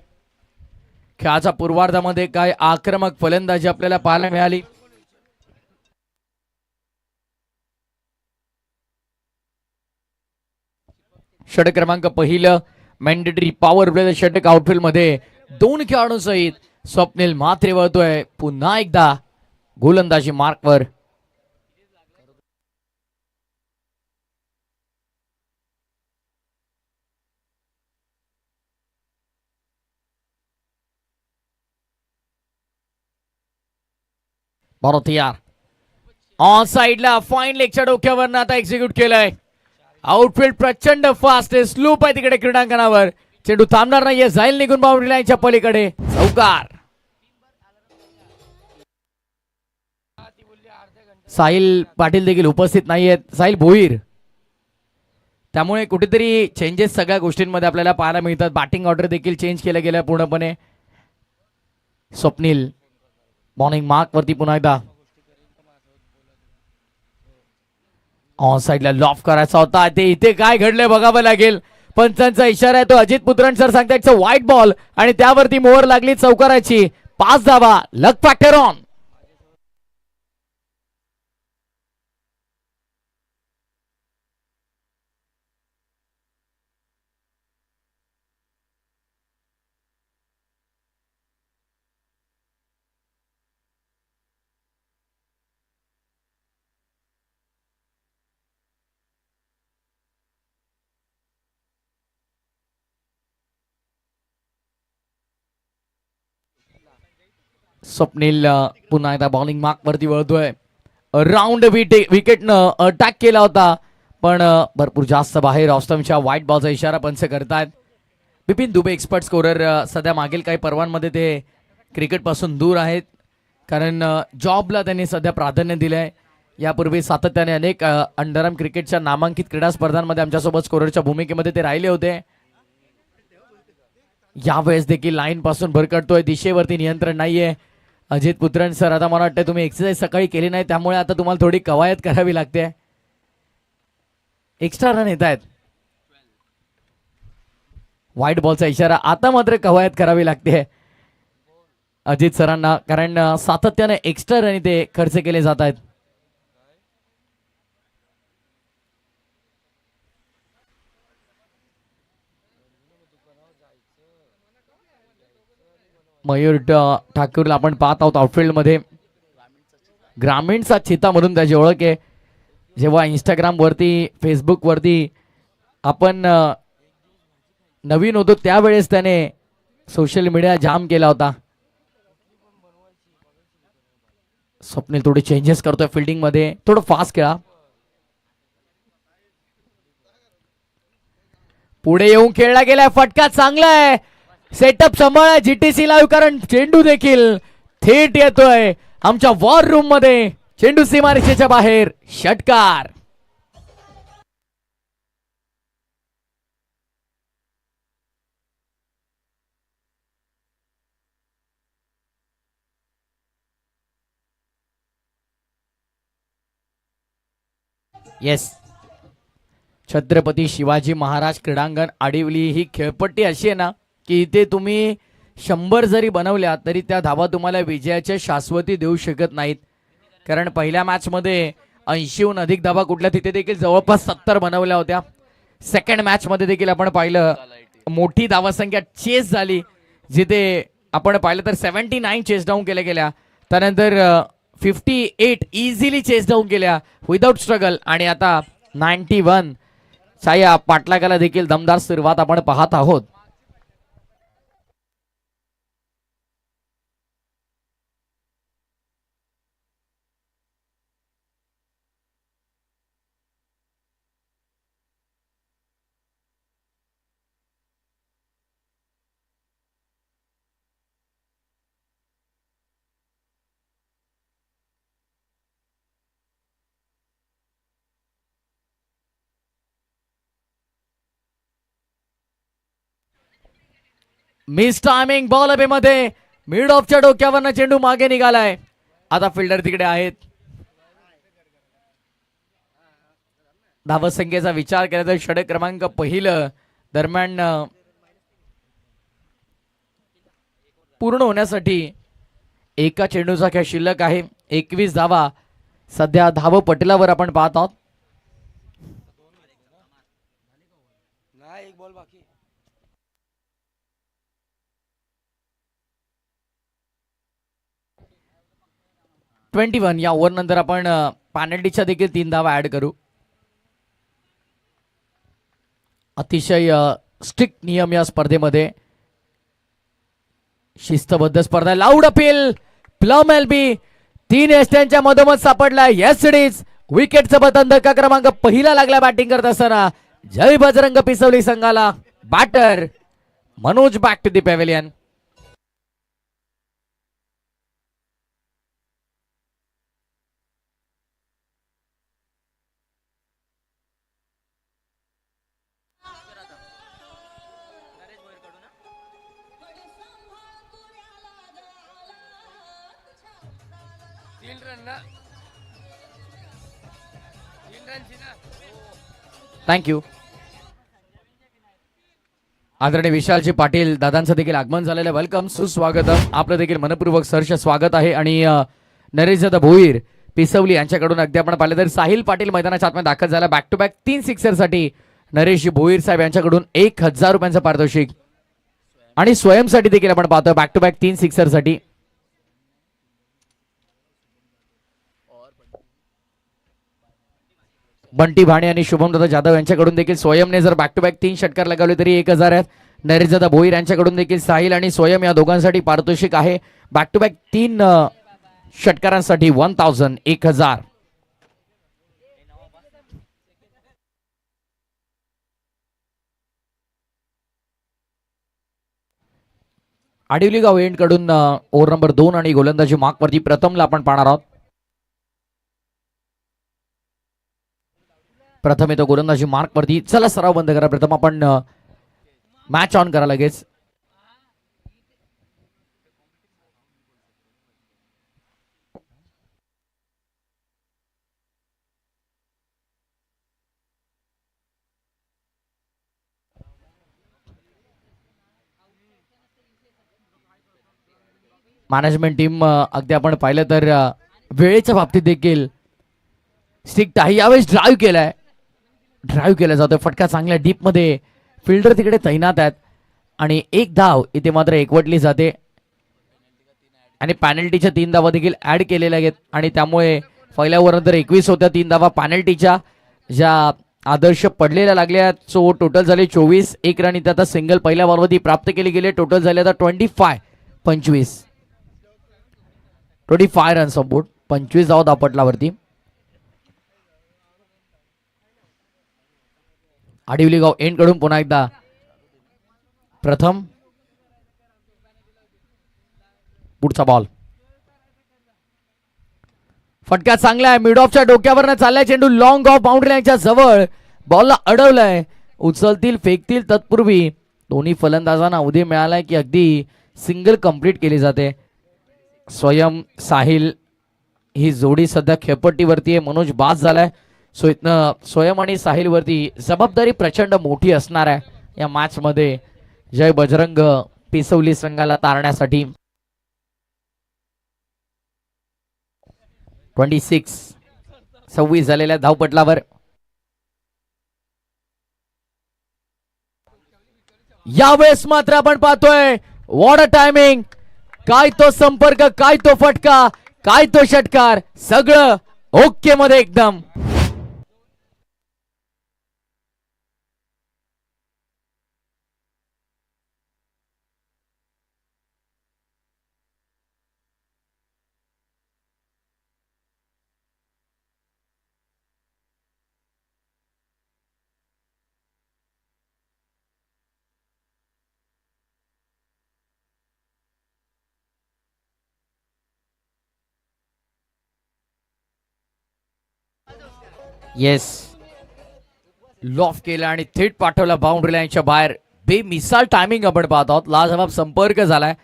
Speaker 1: खेळाच्या पूर्वार्धामध्ये काय आक्रमक फलंदाजी आपल्याला पाहायला मिळाली. षटक क्रमांक पहिलं मॅन्डेटरी पॉवर प्ले षटक आउटफील्ड मध्ये 2 खेळाडूंसहित स्वप्नील म्हात्रे वळतोय पुन्हा एकदा गोलंदाजी मार्कवर. तयार ऑन साइडला फाईन लेगच्या डोक्यावर आता एक्झिक्यूट केलंय. आउटफील्ड प्रचंड फास्ट आहे, स्लूप आहे तिकडे क्रीडांगणावर. चेंडू थांबणार नाहीये, जाईल निघून बाउंड्री लाईनच्या पलीकडे. चौकार. साहिल पाटील देखील उपस्थित नाहीयेत, साहिल भोईर. त्यामुळे कुठेतरी चेंजेस सगळ्या गोष्टींमध्ये आपल्याला पाहायला मिळतात. बॅटिंग ऑर्डर देखील चेंज केलं गेलं पूर्णपणे. स्वप्नील बॉलिंग मार्क वरती पुन्हा एकदा. ऑन साइडला लॉफ करायचा होता, ते इथे काय घडलंय बघावं लागेल. पंचांचा इशारा आहे तो. अजित पुत्रन सर सांगतात व्हाईट बॉल आणि त्यावरती मोहर लागली चौकाराची. 5 धावा, लक फॅक्टर ऑन. स्वप्नील पुन्हा एकदा बॉलिंग मार्क वरती वळतोय. राऊंड विकेटनं अटॅक केला होता पण भरपूर जास्त बाहेर. ऑस्टमच्या व्हाईट बॉलचा इशारा पंच करतायत. बिपिन दुबे एक्सपर्ट स्कोरर सध्या मागील काही पर्वांमध्ये ते क्रिकेटपासून दूर आहेत कारण जॉबला त्यांनी सध्या प्राधान्य दिलंय. यापूर्वी सातत्याने अनेक अंडरआर्म क्रिकेटच्या नामांकित क्रीडा स्पर्धांमध्ये आमच्यासोबत स्कोररच्या भूमिकेमध्ये ते राहिले होते. यावेळेस देखील लाईन पासून भरकटतोय, दिशेवरती नियंत्रण नाहीये. अजित पुत्रन सर आता मला वाटतं तुम्ही एक्सरसाइज सकाळी केली नाही त्यामुळे आता तुम्हाला थोडी कवायत करावी लागते. एक्स्ट्रा रन येत आहेत. व्हाईट बॉलचा इशारा. आता मात्र कवायत करावी लागते अजित सरांना कारण सातत्याने एक्स्ट्रा रन इथे खर्च केले जात आहेत. मयूर ठाकूरला आपण पाहत आहोत आउटफील्डमध्ये. ग्रामीणचा चिता म्हणून त्याची ओळख आहे. जेव्हा इंस्टाग्रामवरती फेसबुकवरती आपण नवीन होतो त्यावेळेस त्याने सोशल मीडिया जाम केला होता. स्वप्नील थोडे चेंजेस करतोय फिल्डिंग मध्ये, थोडं फास्ट खेळा. पुढे येऊन खेळला गेलाय, फटका चांगला आहे. सेटअप सांभाळा जीटीसी लाईव्ह, कारण चेंडू देखील थेट येतोय आमच्या वॉर रूम मध्ये. चेंडू सीमारेषेच्या बाहेर, षटकार. येस, छत्रपती शिवाजी महाराज क्रीडांगण आडिवली ही खेळपट्टी अशी आहे ना की इथे तुम्ही 100 जरी बनवल्या तरी त्या धावा तुम्हाला विजयाच्या शाश्वती देऊ शकत नाहीत. कारण पहिल्या मॅच मध्ये 80हून अधिक धावा कुठल्या, तिथे देखील जवळपास 70 बनवल्या होत्या. सेकंड मॅच मध्ये देखील आपण पाहिलं मोठी धावासंख्या चेस झाली, जिथे आपण पाहिलं तर 79 चेस डाऊन केल्या गेल्या. त्यानंतर 58 इझिली चेस डाऊन केल्या विदाउट स्ट्रगल. आणि आता 91 छाया पाटलागाला देखील दमदार सुरुवात आपण पाहत आहोत. मिस टायमिंग बॉल अबे मध्ये, मिड ऑफच्या डोक्यावरनं चेंडू मागे निघालाय. आता फिल्डर तिकडे आहेत. धावसंख्येचा विचार केला तर षटक क्रमांक पहिलं दरम्यान पूर्ण होण्यासाठी एका चेंडूचा खेळ शिल्लक आहे. 21 धावा सध्या धाव पटलावर आपण पाहत आहोत.
Speaker 3: एक बॉल बाकी.
Speaker 1: 21 या ओव्हर नंतर आपण पॅनल्टीच्या देखील 3 धावा ऍड करू. अतिशय स्ट्रिक्ट नियम या स्पर्धेमध्ये. शिस्तबद्ध स्पर्धा. लाऊड अपील, प्लम एलबी 3 एसट्यांच्या मधोमध सापडला. येस्टरडेज विकेटचं बटन धक्का क्रमांक पहिला लागला बॅटिंग करत असताना. जय बजरंग पिसवली संघाला. Batter Manoj back to the pavilion. Thank you. आदरणीय विशालजी पाटील दादांचं देखील आगमन झालेलं. वेलकम, सुस्वागतम. आपलं देखील मनपूर्वक सहर्ष स्वागत आहे. आणि नरेशदादा भोईर पिसवली यांच्याकडून अगदी आपण पाहिलं तर साहिल पाटील मैदानाच्या आतमध्ये दाखल झाला. बॅक टू बॅक 3 सिक्सरसाठी नरेश भोईर साहेब यांच्याकडून 1000 रुपयांचं पारितोषिक. आणि स्वयंसाठी देखील आपण पाहतो बॅक टू बॅक 3 सिक्सरसाठी. बंटी भाणे आणि शुभमदादा जाधव यांच्याकडून देखील स्वयंने जर बॅक टू बॅक 3 षटकार लगावले तरी 1000 आहेत. नरेशदादा भोईर यांच्याकडून देखील साहिल आणि स्वयं या दोघांसाठी पारितोषिक आहे. बॅक टू बॅक 3 षटकारांसाठी 1000. आडिवली गाव एंड कडून ओव्हर नंबर 2 आणि गोलंदाजी मार्क वरती प्रथमला आपण पाहणार आहोत. प्रथम येतो गोलंदाजी मार्क वरती. चला सराव बंद करा. प्रथम आपण मॅच ऑन करा लगेच. मॅनेजमेंट टीम अगदी आपण पाहिलं तर वेळेच्या बाबतीत देखील स्ट्रिक्ट आहे. यावेळेस ड्राईव्ह केला जातोय. फटका चांगल्या डीप मध्ये. फिल्डर तिकडे तैनात आहेत आणि एक धाव इथे मात्र एकवटली जाते. आणि पॅनल्टीच्या 3 धावा देखील ऍड केलेल्या आहेत आणि त्यामुळे पहिल्या ओव्हरनंतर 21 होत्या, 3 धावा पॅनल्टीच्या ज्या आदर्श पडलेल्या लागल्या. सो टोटल झाले 24. 1 रन इथे आता सिंगल पहिल्या बॉलवरती प्राप्त केली गेली. टोटल झाले आता 25 रन्स ऑफ बोर्ड, 25 धावा धापटलावरती. आडिवली गाव एंड कडून पुन्हा एकदा प्रथम पुढचा बॉल, फटका चांगला आहे. मिड ऑफच्या डोक्यावरनं चाललाय चेंडू, लॉंग ऑफ बाउंड्री लाईनच्या जवळ, बॉलला अडवलंय. उचलतील फेकतील तत्पूर्वी दोन्ही फलंदाजांना उदय मिळालाय की अगदी सिंगल कंप्लीट केली जाते. स्वयं साहिल ही जोडी सध्या खेळपट्टीवरती आहे. मनोज बास झालाय. सो इथनं स्वयं आणि साहिल वरती जबाबदारी प्रचंड मोठी असणार आहे या मॅच मध्ये जय बजरंग पिसवली संघाला तारण्यासाठी. 26 झालेल्या धावपटलावर यावेळेस मात्र आपण पाहतोय व्हॉट अ टायमिंग, काय तो संपर्क, काय तो फटका, काय तो षटकार, सगळं ओके मध्ये एकदम. येस, लॉफ केला आणि थेट पाठवला बाउंड्री लाईनच्या बाहेर. बेमिसाल टायमिंग आपण पाहत आहोत. लाजवाब संपर्क झालाय.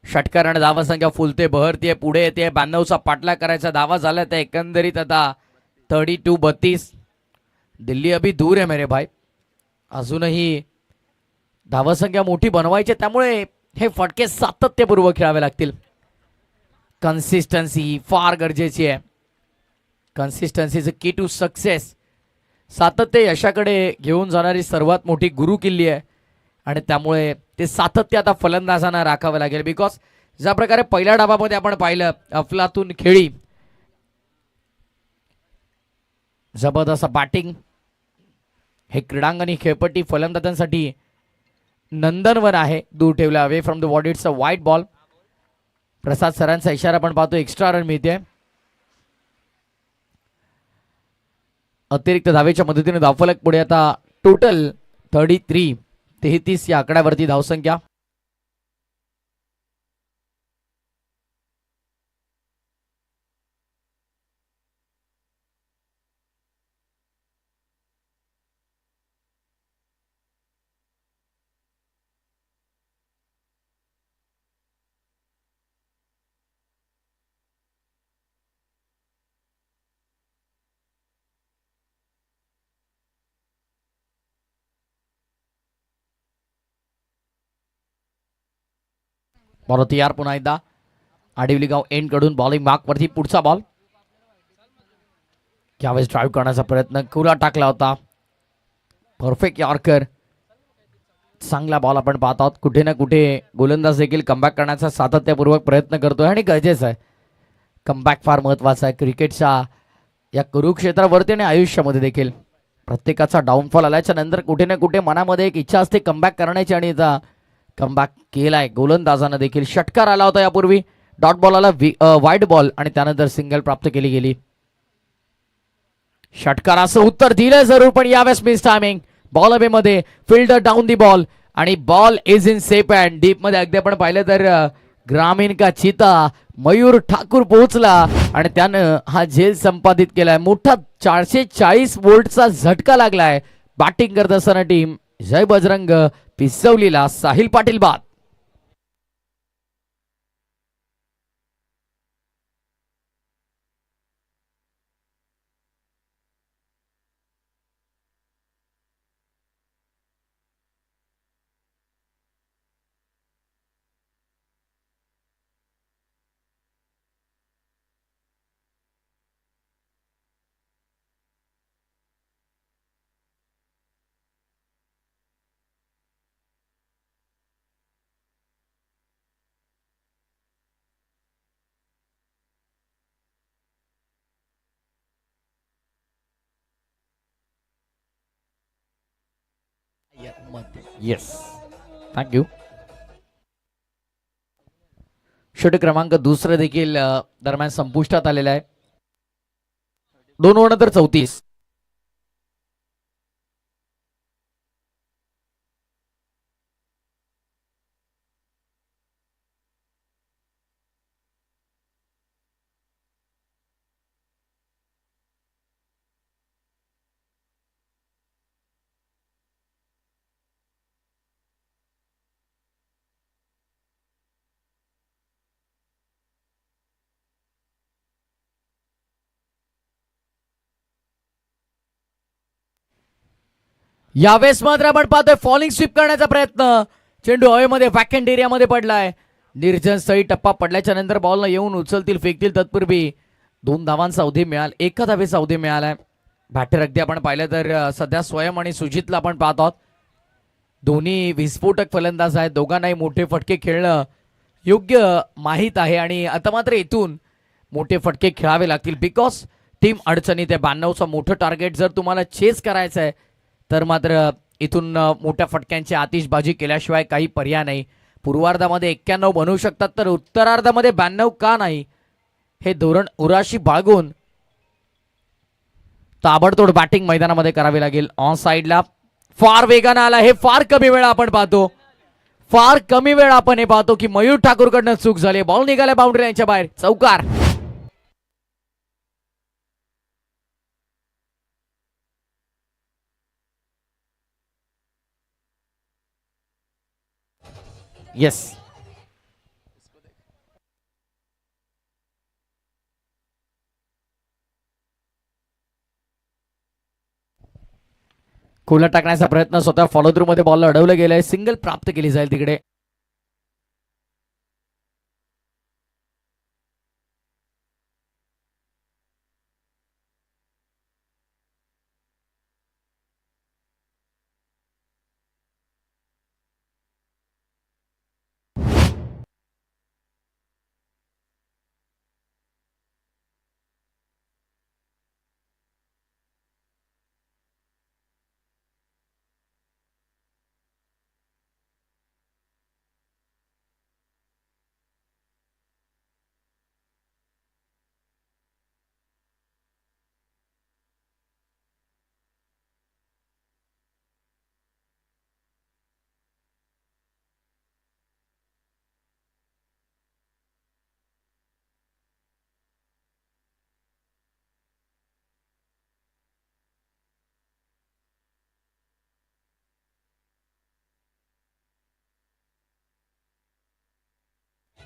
Speaker 1: षटकार आणि धावा संख्या फुलते बहरते, पुढे येते. 92चा पाठला करायचा धावा झाला. तर एकंदरीत आता 32-32. दिल्ली अभी दूर आहे मेरे भाई. अजूनही धावसंख्या मोठी बनवायची, त्यामुळे हे फटके सातत्यपूर्वक खेळावे लागतील. कन्सिस्टन्सी फार गरजेची आहे. कन्सिस्टन्सी इज अ की टू सक्सेस. सातत्य यशाकडे घेऊन जाणारी सर्वात मोठी गुरु किल्ली आहे आणि त्यामुळे ते सातत्य आता फलंदाजांना राखावं लागेल. बिकॉज ज्या प्रकारे पहिल्या डावामध्ये आपण पाहिलं, अफलातून खेळी, जबरदस्त बॅटिंग. हे क्रीडांगणी खेळपट्टी फलंदाजांसाठी नंदनवन आहे. दूर ठेवला away from the body. It's a वाईट बॉल. प्रसाद सरांचा इशारा आपण पाहतो. एक्स्ट्रा रन मिळते. अतिरिक्त धावेच्या मदतीने धावफलक पुढे. आता टोटल 33 या आकड्यावरती धावसंख्या. बॉल तयार पुन्हा एकदा. आडिवली गाव एंड कडून बॉलिंग मार्क वरती पुढचा बॉल. यावेळेस ड्राईव्ह करण्याचा प्रयत्न खुला टाकला होता. Perfect yorker. चांगला बॉल आपण पाहत आहोत. कुठे ना कुठे गोलंदाज देखील कमबॅक करण्याचा सातत्यपूर्वक प्रयत्न करतोय आणि गरजेचं आहे. कमबॅक फार महत्वाचा आहे क्रिकेटच्या या कुरुक्षेत्रावरती आणि आयुष्यामध्ये देखील. प्रत्येकाचा डाऊनफॉल आल्याच्या नंतर कुठे ना कुठे मनामध्ये एक इच्छा असते कमबॅक करण्याची आणि कमबॅक केलाय गोलंदाजानं देखील. षटकार आला होता यापूर्वी. डॉट बॉल आला, वाईड बॉल आणि त्यानंतर सिंगल प्राप्त केली गेली. षटकाराचं उत्तर दिलं जरूर, पण यावेळेस मिस टायमिंग. बॉल अवे मध्ये, फिल्डर डाऊन दी बॉल आणि ball is in safe and deep मध्ये. अगदी आपण पाहिलं तर ग्रामीण का चिता मयूर ठाकूर पोहोचला आणि त्यानं हा झेल संपादित केलाय. मोठा 440 वोल्टचा झटका लागलाय. बॅटिंग करत असताना टीम जय बजरंग पिसवलीला साहिल पाटील बाद. Yes, thank you. षटक क्रमांक दुसरं देखील दरम्यान संपुष्टात आलेला आहे. 2 ओव्हर नंतर 34. यावेळेस मात्र आपण पाहतोय फॉलिंग स्वीप करण्याचा प्रयत्न. चेंडू हवेमध्ये वॅकंट एरियामध्ये पडलाय. निर्जन स्थळी टप्पा पडल्याच्या नंतर बॉलला येऊन उचलतील फेकतील तत्पूर्वी 2 धावांचा अवधी मिळाला, 1 धावेचा अवधी मिळालाय. बॅटर अगदी आपण पाहिलं तर सध्या स्वयं आणि सुजितला आपण पाहत आहोत. दोन्ही विस्फोटक फलंदाज आहेत. दोघांनाही मोठे फटके खेळणं योग्य माहीत आहे आणि आता मात्र इथून मोठे फटके खेळावे लागतील बिकॉज टीम अडचणीत आहे. 92चं मोठं टार्गेट जर तुम्हाला चेस करायचं आहे तर मात्र इथून मोठ्या फटक्यांची आतिषबाजी केल्याशिवाय काही पर्याय नाही. पूर्वार्धामध्ये 91 बनवू शकतात तर उत्तरार्धामध्ये 92 का नाही, हे धोरण उराशी बाळगून ताबडतोड बॅटिंग मैदानामध्ये करावी लागेल. ऑन साइडला फार वेगानं आला. हे फार कमी वेळा आपण पाहतो, फार कमी वेळा आपण हे पाहतो की मयूर ठाकूरकडनं चूक झाली. बॉल निघाला बाउंड्री लाईनच्या बाहेर, चौकार. येस, खोला टाकण्याचा प्रयत्न स्वतः फॉलो थ्रू मध्ये बॉल अडवलं गेलंय. सिंगल प्राप्त केली जाईल तिकडे.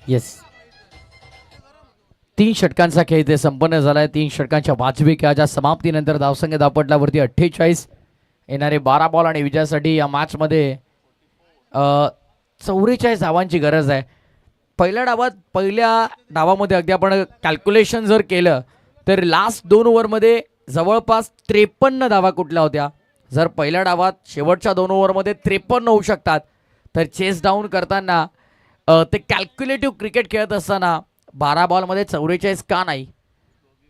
Speaker 1: येस, 3 षटकांचा खेळ इथे संपन्न झालाय. 3 षटकांच्या वाजवी खेळाच्या समाप्तीनंतर धावसंख्या धावपटलावरती 48. येणारे 12 बॉल आणि विजयासाठी या मॅच मध्ये 44 धावांची गरज आहे. पहिल्या डावामध्ये अगदी आपण कॅल्क्युलेशन जर केलं तर लास्ट 2 ओव्हरमध्ये जवळपास 53 धावा कुठल्या होत्या. जर पहिल्या डावात शेवटच्या 2 ओव्हरमध्ये 53 होऊ शकतात तर चेस डाऊन करताना ते कॅल्क्युलेटिव्ह क्रिकेट खेळत असताना 12 बॉलमध्ये 44 का नाही.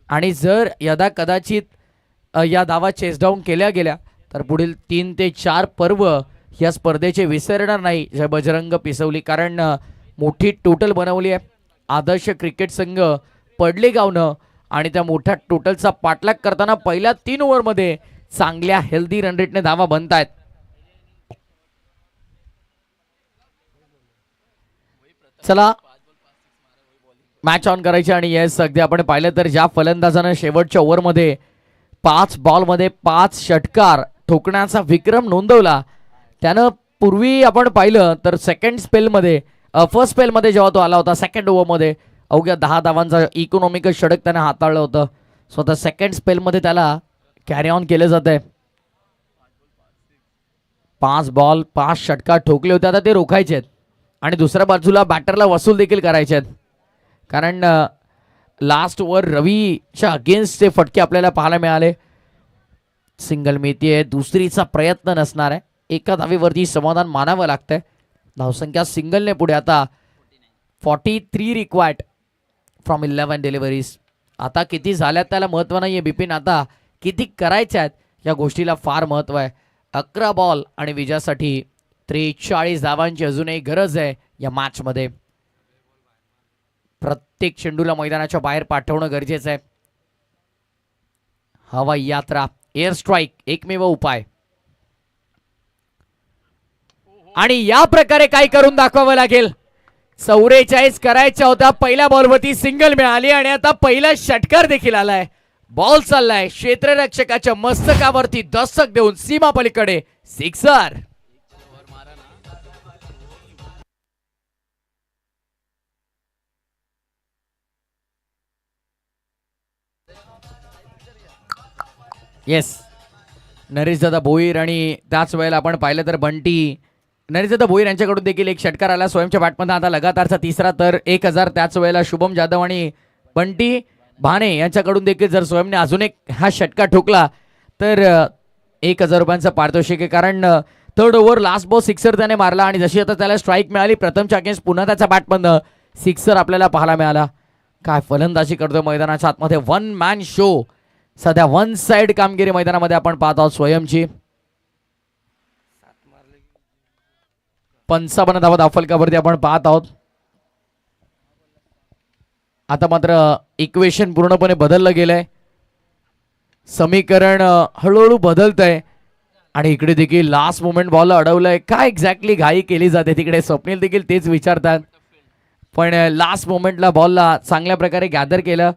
Speaker 1: आणि जर यदा कदाचित या धावा चेस डाऊन केल्या गेल्या तर पुढील 3 ते 4 पर्व या स्पर्धेचे विसरणार नाही जय बजरंग पिसवली. कारण मोठी टोटल बनवली आहे. आदर्श क्रिकेट संघ पडले गावनं आणि त्या मोठ्या टोटलचा पाठलाग करताना पहिल्या 3 ओव्हरमध्ये चांगल्या हेल्दी रन रेटने धावा बनतायत. चला मॅच ऑन करायची. आणि येस, अगदी आपण पाहिलं तर ज्या फलंदाजानं शेवटच्या ओव्हरमध्ये 5 बॉलमध्ये 5 षटकार ठोकण्याचा विक्रम नोंदवला त्यानं पूर्वी आपण पाहिलं तर फर्स्ट स्पेलमध्ये जेव्हा तो आला होता सेकंड ओव्हरमध्ये अवघ्या 10 धावांचा इकॉनॉमिकल षटक त्यानं हाताळलं होतं. स्वतः सेकंड स्पेलमध्ये त्याला कॅरी ऑन केलं जात आहे. 5 बॉल 5 षटकार ठोकले होते, आता ते रोखायचे आहेत. आणि दुसऱ्या बाजूला बॅटरला वसूल देखील करायचे आहेत. कारण लास्ट ओव्हर रवीच्या अगेन्स्ट ते फटके आपल्याला पाहायला मिळाले. सिंगल मिळतीये, दुसरीचा प्रयत्न नसणार आहे. 1 धावेवरती समाधान मानावं लागतंय. धावसंख्या सिंगलने पुढे. आता 43 रिक्वायर्ड फ्रॉम 11 डिलिव्हरीज. आता किती झाल्यात त्याला महत्त्व नाही आहे बिपिन, आता किती करायच्या आहेत या गोष्टीला फार महत्त्व आहे. 11 बॉल आणि विजयासाठी 43 धावांची अजूनही गरज आहे या मॅच मध्ये. प्रत्येक चेंडूला मैदानाच्या बाहेर पाठवणं गरजेचं आहे. हवाई यात्रा एअर स्ट्राईक एकमेव उपाय. आणि या प्रकारे काय करून दाखवावं लागेल. 44 करायच्या होत्या, पहिल्या बॉलवरती सिंगल मिळाली आणि आता पहिला षटकार देखील आलाय. बॉल चाललाय क्षेत्ररक्षकाच्या मस्तकावरती दस्तक देऊन सीमा पलीकडे सिक्सर. येस, नरेशदादा भोईर आणि त्याच वेळेला आपण पाहिलं तर बंटी नरेशदादा भोईर यांच्याकडून देखील एक षटकार आला स्वयंच्या बॅटमध्ये. आता लगातारचा तिसरा तर 1000. त्याच वेळेला शुभम जाधव आणि बंटी भाने यांच्याकडून देखील जर स्वयंने अजून एक हा षटकार ठोकला तर 1000 रुपयांचं पारितोषिक आहे. कारण third over last ball sixer त्याने मारला आणि जशी आता त्याला स्ट्राईक मिळाली प्रथमच्या अगेन्स्ट पुन्हा त्याच्या बॅटमधनं सिक्सर आपल्याला पाहायला मिळाला. काय फलंदाजी करतोय मैदानाच्या आतमध्ये. One man show. सध्या वन साइड कामगिरी मैदानामध्ये आपण पाहत आहोत स्वयंची. 55 धावा फलकावरती आपण पाहत आहोत. आता मात्र इक्वेशन पूर्णपणे बदललं गेलंय. समीकरण हळूहळू बदलतंय आणि इकडे देखील लास्ट मोमेंट बॉल अडवलंय. काय एक्झॅक्टली घाई केली जाते तिकडे स्वप्नील देखील तेच विचारतात. पण लास्ट मोमेंटला बॉलला चांगल्या प्रकारे गॅदर केलं.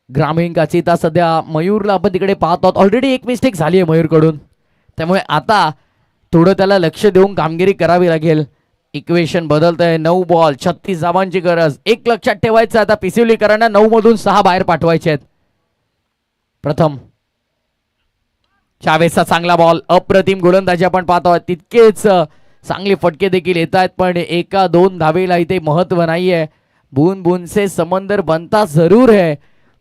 Speaker 1: ग्रामीण काचिता सध्या मयूरला आपण तिकडे पाहत आहोत. ऑलरेडी एक मिस्टेक झाली आहे मयूरकडून, त्यामुळे आता थोडं त्याला लक्ष देऊन कामगिरी करावी लागेल. इक्वेशन बदलतंय. 9 बॉल 36 धावांची गरज. एक लक्षात ठेवायचं, आता पिसिवलीकरांना 9 मधून 6 बाहेर पाठवायचे आहेत. प्रथम चावेसचा चांगला बॉल. अप्रतिम गोलंदाजी आपण पाहतो. तितकेच चांगले फटके देखील येत आहेत, पण 1-2 धावेला इथे महत्व नाहीये. बून बून से समंदर बनता जरूर है,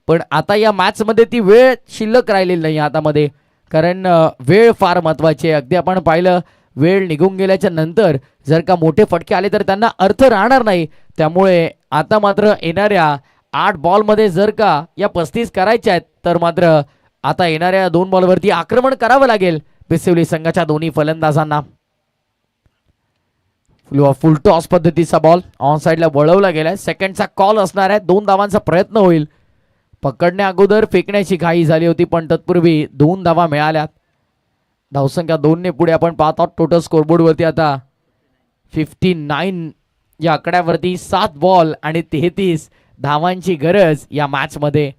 Speaker 1: पण आता या मॅच मध्ये ती वेळ शिल्लक राहिलेली नाही हातामध्ये. कारण वेळ फार महत्वाची आहे. अगदी आपण पाहिलं वेळ निघून गेल्याच्या नंतर जर का मोठे फटके आले तर त्यांना अर्थ राहणार नाही. त्यामुळे आता मात्र येणाऱ्या 8 बॉलमध्ये जर का या 35 करायच्या आहेत तर मात्र आता येणाऱ्या 2 बॉलवरती आक्रमण करावं लागेल पिसिवली संघाच्या दोन्ही फलंदाजांना. फुल टॉस पद्धतीचा बॉल ऑन साइडला वळवला गेलाय. सेकंडचा कॉल असणार आहे. 2 धावांचा प्रयत्न होईल. पकडण्या अगोदर फेकण्याची घाई झाली होती, पण तत्पूर्वी 2 धावा मिळाल्यात. धावसंख्या 2 ने पुढे आपण पाहत आहोत. टोटल स्कोरबोर्ड वरती आता 59 या आकड्यावरती 7 बॉल आणि 33 धावांची गरज या मॅच मध्ये.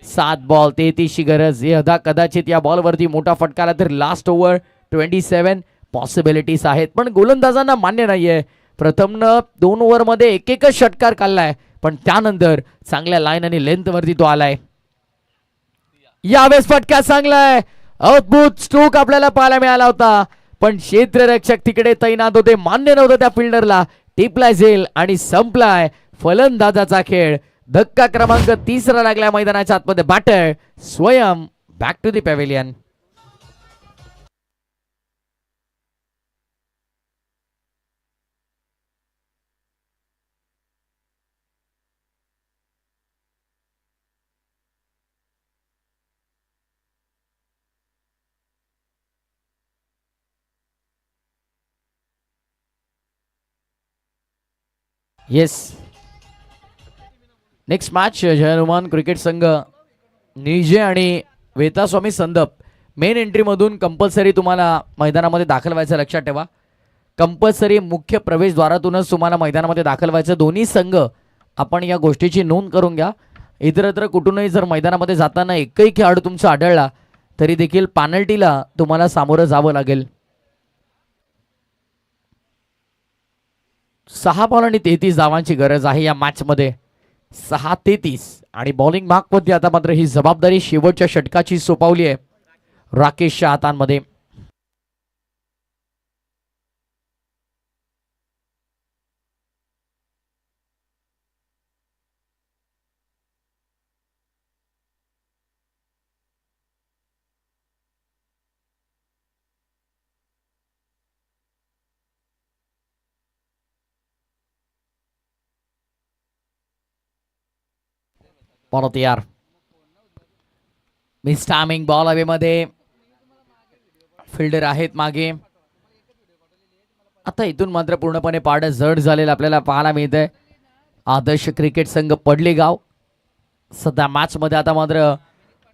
Speaker 1: 7 बॉल 33 ची गरज. यदा कदाचित या बॉलवरती मोठा फटका आला तर लास्ट ओव्हर 27 पॉसिबिलिटीज आहेत, पण गोलंदाजांना मान्य नाहीये. प्रथमनं 2 ओव्हर मध्ये एकच षटकार काढलाय, पण त्यानंतर चांगल्या लाईन आणि लेंथ वरती तो आलाय. यावेळेस फटका चांगलाय. अद्भुत स्ट्रोक आपल्याला पाहायला मिळाला होता, पण क्षेत्ररक्षक तिकडे तैनात होते. मान्य नव्हतं त्या फिल्डरला. टिपलाय झेल आणि संपलाय फलंदाजाचा खेळ. धक्का क्रमांक 3 लागलाय मैदानाच्या आतमध्ये. Batter Swayam back to the pavilion. Yes, next match Jai Hanuman cricket संघ निजे आणि वेतास्वामी संदप मेन एंट्री मधून कंपल्सरी तुम्हाला मैदानामध्ये दाखल व्हायचं. लक्षात ठेवा, कंपल्सरी मुख्य प्रवेशद्वारातूनच तुम्हाला मैदानामध्ये दाखल व्हायचं. दोन्ही संघ आपण या गोष्टीची नोंद करून घ्या. इतरत्र कुठूनही जर मैदानामध्ये जाताना एकही खेळाडू तुमचा आढळला तरी देखील पॅनल्टीला तुम्हाला सामोरं जावं लागेल. 6 बॉल आणि 33 धावांची गरज आहे या मॅच मध्ये. 6-33 आणि बॉलिंग मार्कमध्ये आता मात्र ही जबाबदारी शेवटच्या षटकाची सोपवली आहे राकेशच्या हातांमध्ये. परत यार मिस टायमिंग बॉल हवेमध्ये. फिल्डर आहेत मागे. आता इथून मात्र पूर्णपणे पारडं जड झालेलं आपल्याला पाहायला मिळतंय. आदर्श क्रिकेट संघ पडलेगाव सध्या मॅच मध्ये आता मात्र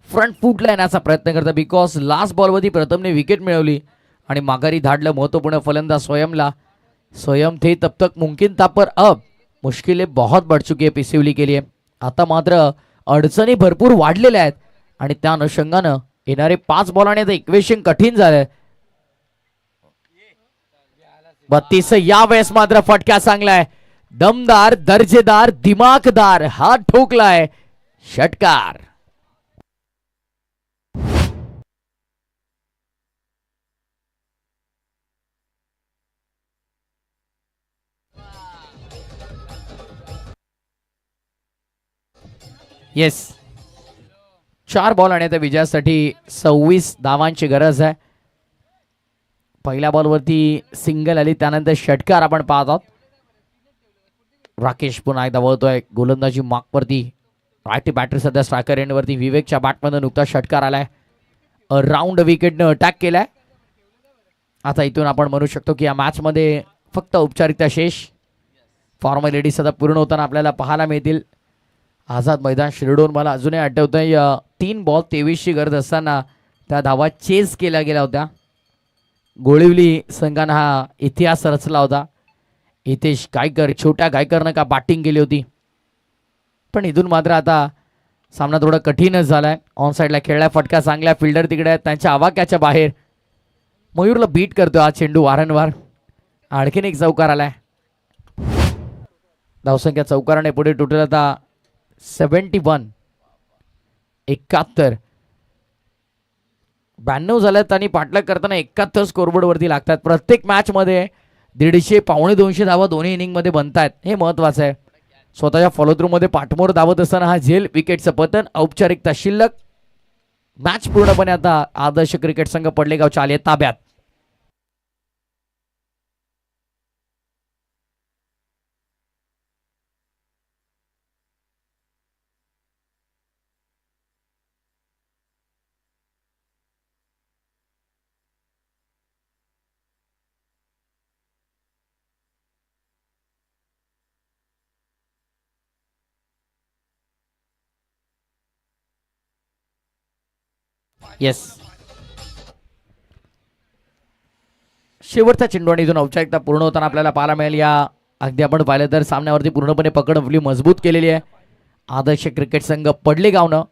Speaker 1: फ्रंट फुटला येण्याचा प्रयत्न करतात, बिकॉज लास्ट बॉलवरती प्रथमने विकेट मिळवली आणि माघारी धाडलं महत्वपूर्ण फलंदाज स्वयंला. स्वयं थे तब तक मुमकिन था पर अब मुश्किलें बहुत बढ़ चुकी है पिसिवली के लिए. आता मात्र अडचणी भरपूर वाढलेल्या आहेत आणि त्या अनुषंगानं येणारे 5 बॉल आणि आता इक्वेशन कठीण झालंय. 32 या वेळेस मात्र फटका चांगलाय, दमदार, दर्जेदार, दिमागदार हात ठोकलाय षटकार. येस, 4 बॉल आणि त्या विजयासाठी 26 धावांची गरज आहे. पहिल्या बॉलवरती सिंगल आली, त्यानंतर षटकार आपण पाहत आहोत. राकेश पुन्हा एकदा वळतोय गोलंदाजी मार्कवरती. राईट बॅटर सध्या स्ट्रायकर एंडवरती. विवेकच्या बॅटमधून नुकता षटकार आलाय. राऊंड विकेटनं अटॅक केलाय. आता इथून आपण म्हणू शकतो की या मॅच मध्ये फक्त औपचारिकता शेष. फॉर्मॅलिटी सध्या पूर्ण होताना आपल्याला पाहायला मिळतील. आझाद मैदान शिरडोन मला अजूनही आठवतंय 3 बॉल 23 ची गरज असताना त्या धावा चेस केल्या गेल्या होत्या. गोळिवली संघानं हा इतिहास रचला होता. हितेश गायकर, छोट्या गायकरनं का बॅटिंग केली होती. पण इथून मात्र आता सामना थोडा कठीणच झालाय. ऑन साईडला खेळलाय, फटका चांगला. फिल्डर तिकडे आहेत, त्यांच्या आवाक्याच्या बाहेर. मयूरला बीट करतोय हा चेंडू वारंवार. आणखीन एक चौकार आलाय. धावसंख्या चौकाराने पुढे टोटल आता 71. 71 92 झाल्यात आणि पाठलाग करताना 71 स्कोरबोर्ड वरती लागतात. प्रत्येक मॅच मध्ये 150 पावणे 200 धावा दोन्ही इनिंग मध्ये बनतायत, हे महत्वाचं आहे. स्वतःच्या फॉलो थ्रू मध्ये पाठमोर धावत असताना हा झेल, विकेटचं पतन, औपचारिकता शिल्लक. मॅच पूर्णपणे आता आदर्श क्रिकेट संघ पडलेगावच्या आले ताब्यात. येस, शेवटचा चेंडू आणि इथून औपचारिकता पूर्ण होताना आपल्याला पाहायला मिळेल. या अगदी आपण पाहिलं तर सामन्यावरती पूर्णपणे पकड आपली मजबूत केलेली आहे आदर्श क्रिकेट संघ पडलेगावनं.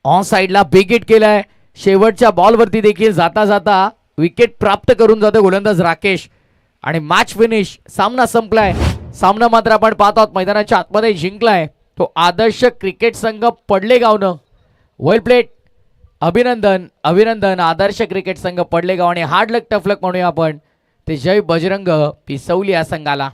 Speaker 1: ऑन साइडला बिग हिट केलाय. शेवटच्या बॉलवरती देखील जाता जाता विकेट प्राप्त करून जातो गोलंदाज राकेश आणि मॅच फिनिश. सामना संपलाय. सामना मात्र आपण पाहत आहोत मैदानाच्या आतमध्ये जिंकलाय तो आदर्श क्रिकेट संघ पडलेगावनं. वेल प्लेड, अभिनंदन अभिनंदन आदर्श क्रिकेट संघ पडलेगाव. आणि हार्ड लक टफ लक म्हणूया आपण ते जय बजरंग पिसवली या संघाला.